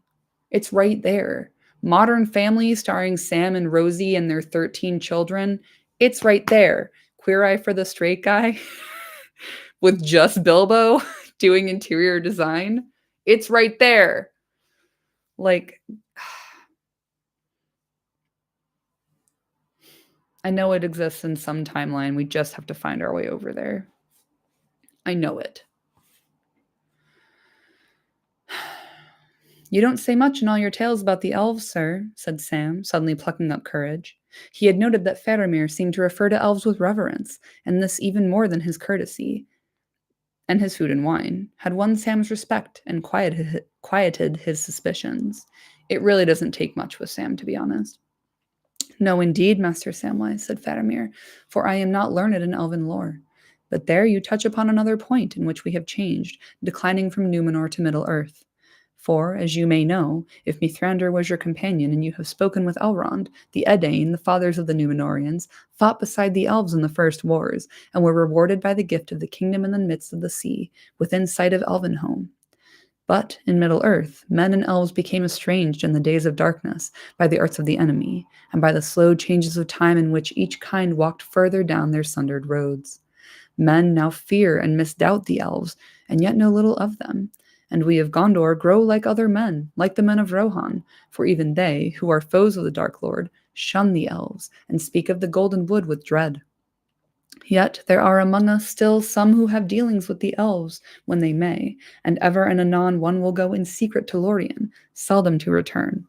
It's right there. Modern Family starring Sam and Rosie and their 13 children. It's right there. Queer Eye for the Straight Guy with just Bilbo doing interior design. It's right there. Like, I know it exists in some timeline. We just have to find our way over there. I know it. You don't say much in all your tales about the elves, sir, said Sam, suddenly plucking up courage. He had noted that Faramir seemed to refer to elves with reverence, and this even more than his courtesy and his food and wine had won Sam's respect and quieted his suspicions. It really doesn't take much with Sam, to be honest. No, indeed, Master Samwise, said Faramir, for I am not learned in elven lore. But there you touch upon another point in which we have changed, declining from Numenor to Middle-earth. For, as you may know, if Mithrandir was your companion and you have spoken with Elrond, the Edain, the fathers of the Númenóreans, fought beside the elves in the first wars, and were rewarded by the gift of the kingdom in the midst of the sea, within sight of Elvenhome. But in Middle-earth, men and elves became estranged in the days of darkness by the arts of the enemy, and by the slow changes of time in which each kind walked further down their sundered roads. Men now fear and misdoubt the elves, and yet know little of them. And we of Gondor grow like other men, like the men of Rohan, for even they, who are foes of the Dark Lord, shun the elves, and speak of the Golden Wood with dread. Yet there are among us still some who have dealings with the elves when they may, and ever and anon one will go in secret to Lorien, seldom to return.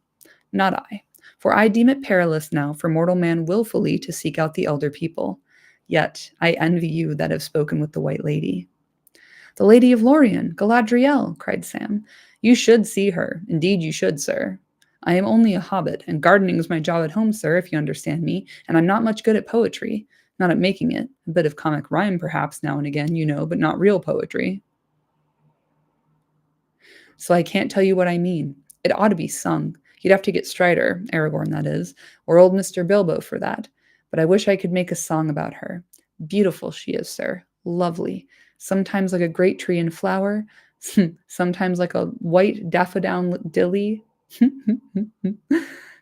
Not I, for I deem it perilous now for mortal man willfully to seek out the elder people. Yet I envy you that have spoken with the White Lady. The Lady of Lorien, Galadriel, cried Sam. You should see her. Indeed you should, sir. I am only a hobbit, and gardening is my job at home, sir, if you understand me, and I'm not much good at poetry. Not at making it. A bit of comic rhyme, perhaps, now and again, you know, but not real poetry. So I can't tell you what I mean. It ought to be sung. You'd have to get Strider, Aragorn that is, or old Mr. Bilbo for that. But I wish I could make a song about her. Beautiful she is, sir. Lovely. Sometimes like a great tree in flower, sometimes like a white daffodil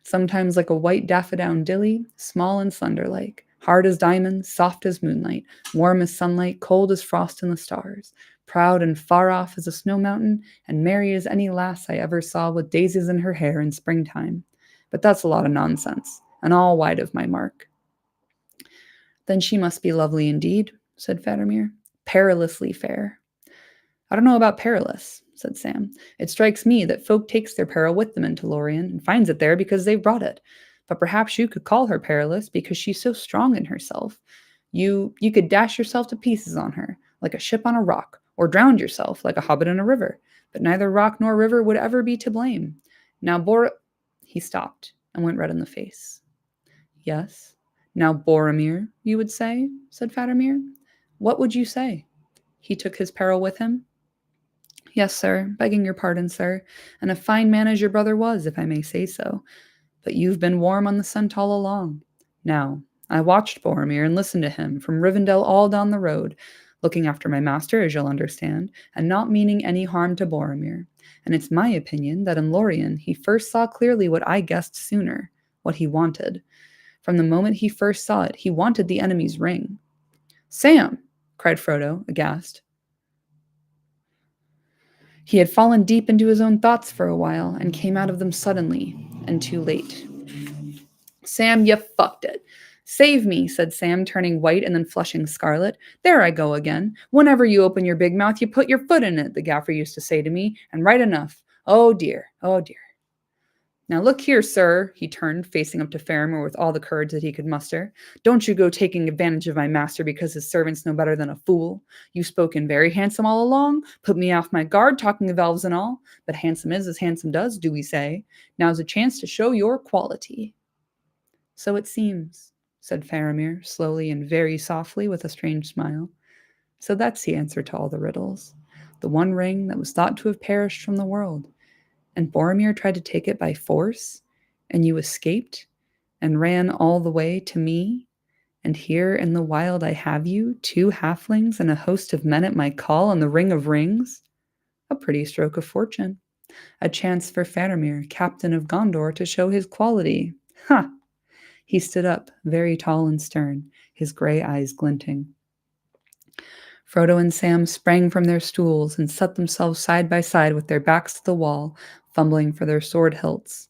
sometimes like a white daffodil small and slender-like, hard as diamonds, soft as moonlight, warm as sunlight, cold as frost in the stars, proud and far off as a snow mountain, and merry as any lass I ever saw with daisies in her hair in springtime. But that's a lot of nonsense, and all wide of my mark. Then she must be lovely indeed, said Faramir. Perilously fair. I don't know about perilous, said Sam. It strikes me that folk takes their peril with them into Lorien and finds it there because they've brought it. But perhaps you could call her perilous because she's so strong in herself. You could dash yourself to pieces on her, like a ship on a rock, or drown yourself like a hobbit in a river. But neither rock nor river would ever be to blame. Now He stopped and went red in the face. Yes. Now Boromir, you would say, said Faramir. What would you say? He took his peril with him? Yes, sir, begging your pardon, sir, and a fine man as your brother was, if I may say so. But you've been warm on the scent all along. Now, I watched Boromir and listened to him from Rivendell all down the road, looking after my master, as you'll understand, and not meaning any harm to Boromir. And it's my opinion that in Lorien he first saw clearly what I guessed sooner, what he wanted. From the moment he first saw it, he wanted the enemy's ring. Sam! Cried Frodo, aghast. He had fallen deep into his own thoughts for a while, and came out of them suddenly, and too late. Sam, you fucked it. Save me, said Sam, turning white and then flushing scarlet. There I go again. Whenever you open your big mouth, you put your foot in it, the gaffer used to say to me, and right enough. Oh dear, oh dear. Now look here, sir, he turned, facing up to Faramir with all the courage that he could muster. Don't you go taking advantage of my master because his servants know better than a fool. You've spoken very handsome all along, put me off my guard, talking of elves and all. But handsome is as handsome does, do we say? Now's a chance to show your quality. So it seems, said Faramir, slowly and very softly, with a strange smile. So that's the answer to all the riddles. The one ring that was thought to have perished from the world. And Boromir tried to take it by force, and you escaped and ran all the way to me. And here in the wild I have you, 2 halflings and a host of men at my call on the Ring of Rings. A pretty stroke of fortune. A chance for Faramir, captain of Gondor, to show his quality. Ha! He stood up, very tall and stern, his gray eyes glinting. Frodo and Sam sprang from their stools and set themselves side by side with their backs to the wall, fumbling for their sword hilts.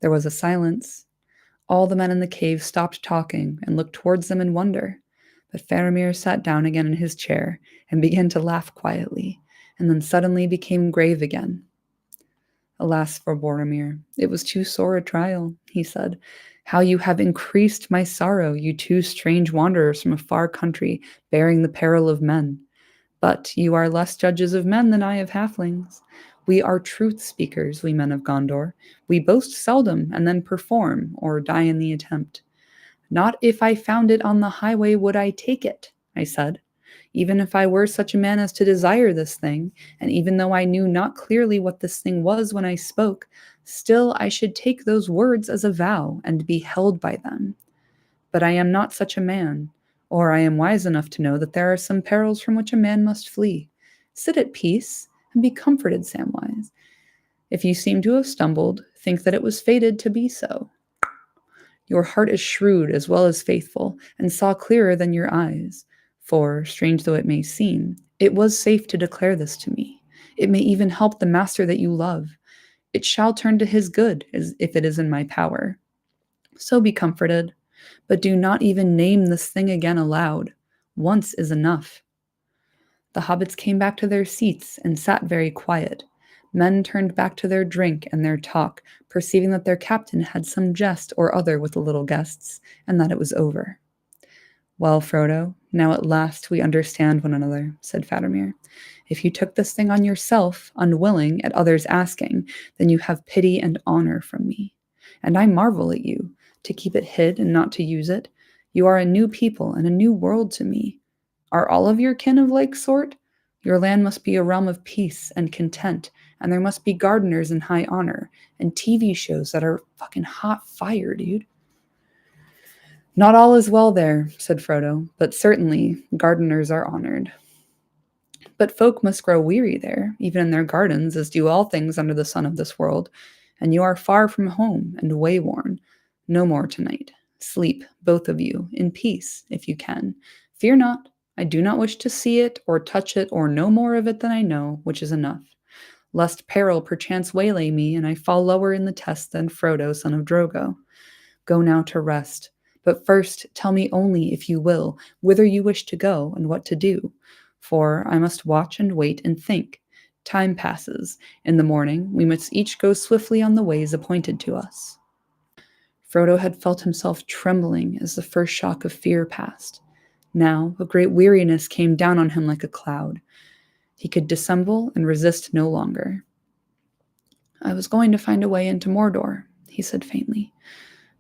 There was a silence. All the men in the cave stopped talking and looked towards them in wonder. But Faramir sat down again in his chair and began to laugh quietly, and then suddenly became grave again. Alas for Boromir, it was too sore a trial, he said. How you have increased my sorrow, you 2 strange wanderers from a far country, bearing the peril of men. But you are less judges of men than I of halflings. We are truth speakers, we men of Gondor. We boast seldom and then perform, or die in the attempt. Not if I found it on the highway would I take it, I said. Even if I were such a man as to desire this thing, and even though I knew not clearly what this thing was when I spoke, still I should take those words as a vow and be held by them. But I am not such a man, or I am wise enough to know that there are some perils from which a man must flee. Sit at peace and be comforted, Samwise. If you seem to have stumbled, think that it was fated to be so. Your heart is shrewd as well as faithful, and saw clearer than your eyes. For, strange though it may seem, it was safe to declare this to me. It may even help the master that you love. It shall turn to his good, if it is in my power. So be comforted, but do not even name this thing again aloud. Once is enough. The hobbits came back to their seats and sat very quiet. Men turned back to their drink and their talk, perceiving that their captain had some jest or other with the little guests, and that it was over. Well, Frodo, now at last we understand one another, said Faramir. If you took this thing on yourself, unwilling, at others' asking, then you have pity and honor from me. And I marvel at you, to keep it hid and not to use it. You are a new people and a new world to me. Are all of your kin of like sort? Your land must be a realm of peace and content, and there must be gardeners in high honor, and TV shows that are fucking hot fire, dude. Not all is well there, said Frodo, but certainly gardeners are honored. But folk must grow weary there, even in their gardens, as do all things under the sun of this world, and you are far from home and wayworn. No more tonight. Sleep, both of you, in peace, if you can. Fear not. I do not wish to see it, or touch it, or know more of it than I know, which is enough. Lest peril perchance waylay me, and I fall lower in the test than Frodo, son of Drogo. Go now to rest. But first, tell me only, if you will, whither you wish to go and what to do. For I must watch and wait and think. Time passes. In the morning, we must each go swiftly on the ways appointed to us. Frodo had felt himself trembling as the first shock of fear passed. Now, a great weariness came down on him like a cloud. He could dissemble and resist no longer. I was going to find a way into Mordor, he said faintly.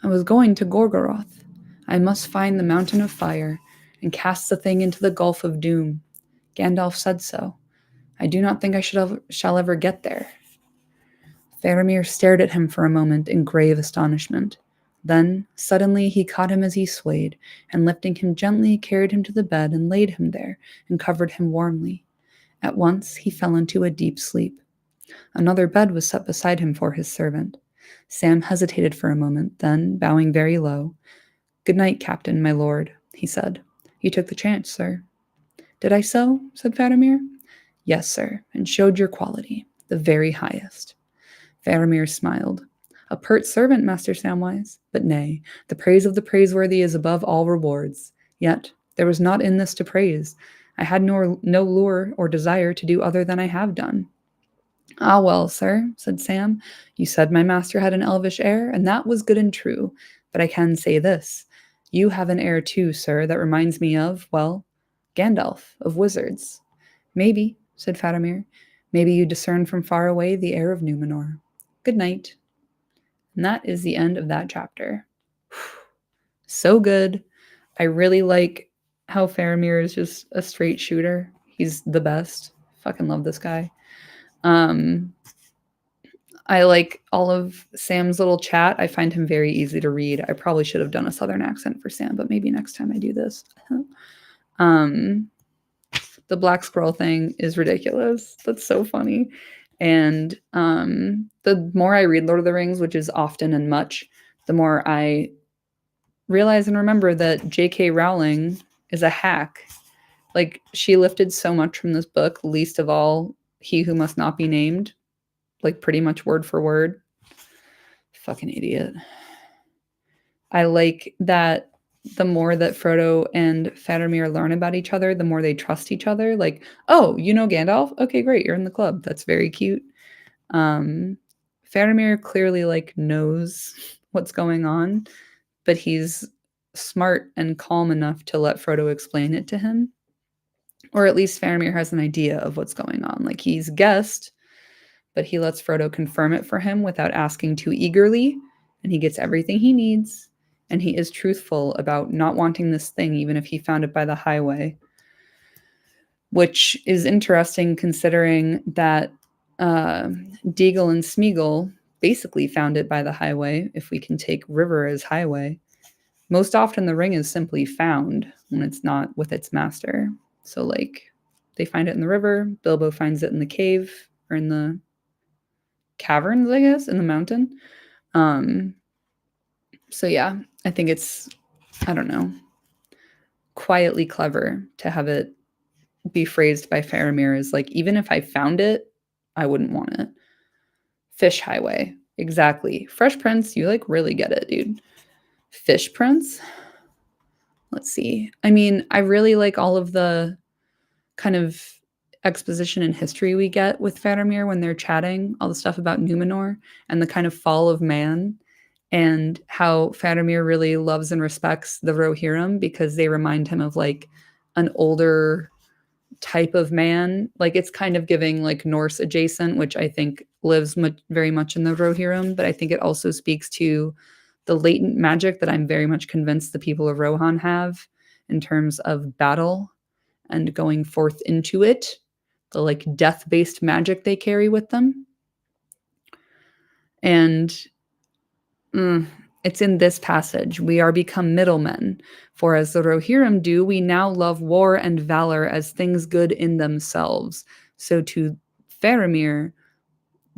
I was going to Gorgoroth. I must find the Mountain of Fire and cast the thing into the Gulf of Doom. Gandalf said so. I do not think I shall ever get there. Faramir stared at him for a moment in grave astonishment. Then, suddenly, he caught him as he swayed, and lifting him gently, carried him to the bed and laid him there, and covered him warmly. At once, he fell into a deep sleep. Another bed was set beside him for his servant. Sam hesitated for a moment, then, bowing very low, "Good night, Captain, my lord," he said. "You took the chance, sir." "Did I so?" said Faramir. "Yes, sir, and showed your quality, the very highest." Faramir smiled. "A pert servant, Master Samwise, but nay, the praise of the praiseworthy is above all rewards. Yet, there was not in this to praise. I had no lure or desire to do other than I have done." "Ah, well, sir," said Sam, "you said my master had an elvish air, and that was good and true. But I can say this. You have an air too, sir, that reminds me of, well, Gandalf, of wizards." "Maybe," said Faramir. "Maybe you discern from far away the air of Numenor. Good night." And that is the end of that chapter. So good. I really like how Faramir is just a straight shooter. He's the best. Fucking love this guy. Um, I like all of Sam's little chat. I find him very easy to read. I probably should have done a southern accent for Sam, but maybe next time I do this. um, the black squirrel thing is ridiculous. That's so funny. And the more I read Lord of the Rings, which is often and much, the more I realize and remember that J.K. Rowling is a hack. Like, she lifted so much from this book, least of all He Who Must Not Be Named, like pretty much word for word. Fucking idiot. I like that the more that Frodo and Faramir learn about each other, the more they trust each other. Like, oh, you know Gandalf? Okay, great, you're in the club. That's very cute. Um, Faramir clearly like knows what's going on, but he's smart and calm enough to let Frodo explain it to him. Or at least Faramir has an idea of what's going on. Like, he's guessed, but he lets Frodo confirm it for him without asking too eagerly, and he gets everything he needs. And he is truthful about not wanting this thing, even if he found it by the highway, which is interesting considering that Deagle and Smeagol basically found it by the highway, if we can take river as highway. Most often, the ring is simply found when it's not with its master. So, like, they find it in the river, Bilbo finds it in the cave, or in the caverns, I guess, in the mountain. So yeah, I think it's, I don't know, quietly clever to have it be phrased by Faramir as like, even if I found it, I wouldn't want it. Fish highway. Exactly. Fresh Prince, you like really get it, dude. Fish Prince? Let's see. I mean, I really like all of the kind of exposition and history we get with Faramir when they're chatting, all the stuff about Numenor and the kind of fall of man, and how Faramir really loves and respects the Rohirrim because they remind him of like an older type of man. Like, it's kind of giving like Norse adjacent, which I think lives very much in the Rohirrim, but I think it also speaks to the latent magic that I'm very much convinced the people of Rohan have in terms of battle and going forth into it, the like death-based magic they carry with them. And it's in this passage. We are become middlemen, for as the Rohirrim do, we now love war and valor as things good in themselves. So to Faramir,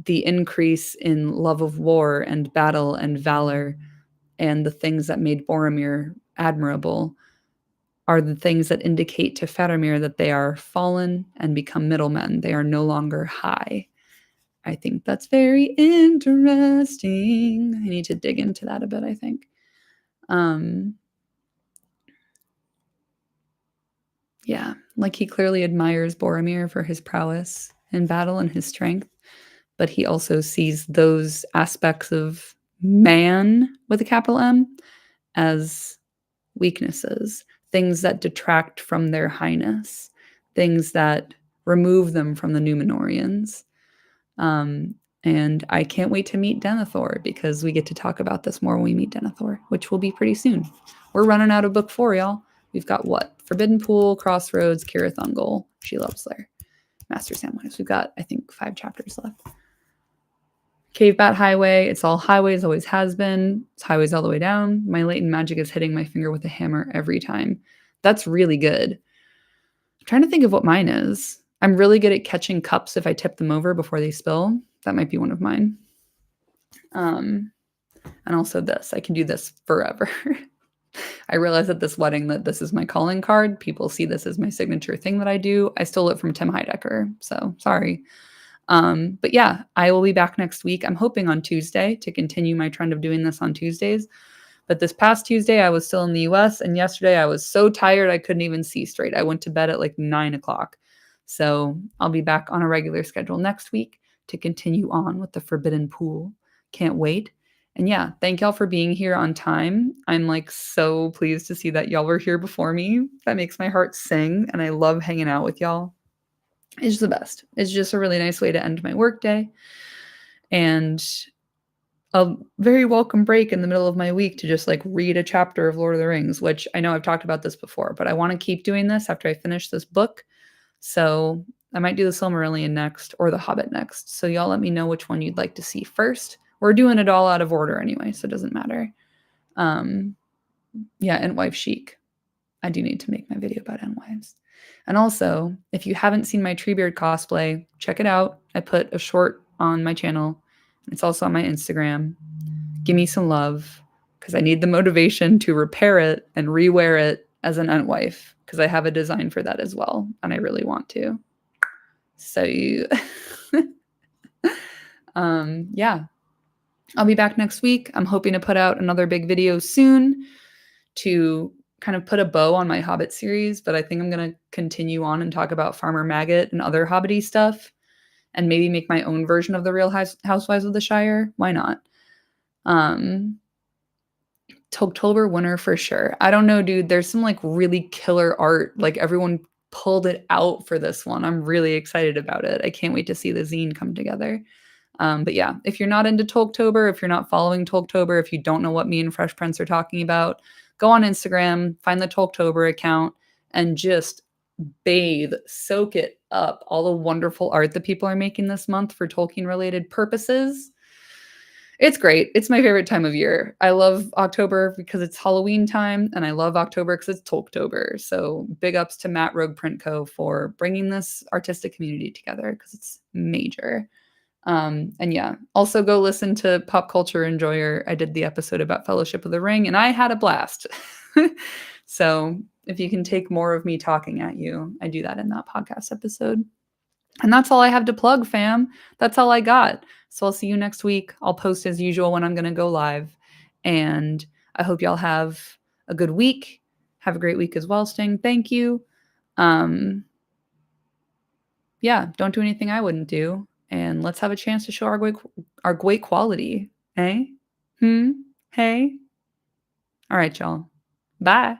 the increase in love of war and battle and valor and the things that made Boromir admirable are the things that indicate to Faramir that they are fallen and become middlemen. They are no longer high. I think that's very interesting. I need to dig into that a bit, I think. Yeah, like he clearly admires Boromir for his prowess in battle and his strength, but he also sees those aspects of man with a capital M as weaknesses, things that detract from their highness, things that remove them from the Numenorians. Um, and I can't wait to meet Denethor because we get to talk about this more when we meet Denethor, which will be pretty soon. We're running out of book 4, y'all. We've got what? Forbidden Pool, Crossroads, Cirith Ungol, Shelob Slayer, Master Samwise. We've got, I think, 5 chapters left. Cavebat Highway. It's all highways, always has been. It's highways all the way down. My latent magic is hitting my finger with a hammer every time. That's really good. I'm trying to think of what mine is. I'm really good at catching cups if I tip them over before they spill. That might be one of mine. And also this. I can do this forever. I realized at this wedding that this is my calling card. People see this as my signature thing that I do. I stole it from Tim Heidecker, so sorry. But yeah, I will be back next week. I'm hoping on Tuesday to continue my trend of doing this on Tuesdays. But this past Tuesday, I was still in the US, and yesterday I was so tired I couldn't even see straight. I went to bed at like 9 o'clock. So I'll be back on a regular schedule next week. to continue on with the Forbidden Pool. Can't wait. And yeah, thank y'all for being here on time. I'm like so pleased to see that y'all were here before me. That makes my heart sing, and I love hanging out with y'all. It's the best. It's just a really nice way to end my workday, and a very welcome break in the middle of my week to just like read a chapter of Lord of the Rings, which I know I've talked about this before, but I want to keep doing this after I finish this book. So I might do the Silmarillion next or the Hobbit next. So y'all let me know which one you'd like to see first. We're doing it all out of order anyway, so it doesn't matter. Yeah, Entwife Chic. I do need to make my video about Entwives. And also, if you haven't seen my Treebeard cosplay, check it out. I put a short on my channel. It's also on my Instagram. Give me some love because I need the motivation to repair it and rewear it as an Entwife because I have a design for that as well, and I really want to. So, yeah. I'll be back next week. I'm hoping to put out another big video soon to kind of put a bow on my Hobbit series, but I think I'm going to continue on and talk about Farmer Maggot and other Hobbity stuff and maybe make my own version of the Real Housewives of the Shire. Why not? Toktober winner for sure. I don't know, dude. There's some like really killer art. Like everyone pulled it out for this one. I'm really excited about it. I can't wait to see the zine come together. But yeah, if you're not into Tolktober, if you're not following Tolktober, if you don't know what me and Fresh Prince are talking about, go on Instagram, find the Tolktober account, and just bathe, soak it up. All the wonderful art that people are making this month for Tolkien-related purposes. It's great. It's my favorite time of year. I love October because it's Halloween time, and I love October because it's Tolktober. So big ups to Matt Rogue Print Co. for bringing this artistic community together because it's major. And yeah, also go listen to Pop Culture Enjoyer. I did the episode about Fellowship of the Ring, and I had a blast. So if you can take more of me talking at you, I do that in that podcast episode. And that's all I have to plug, fam. That's all I got. So I'll see you next week. I'll post as usual when I'm going to go live. And I hope y'all have a good week. Have a great week as well, Sting. Thank you. Yeah, don't do anything I wouldn't do. And let's have a chance to show our great quality. Eh? Hey? All right, y'all. Bye.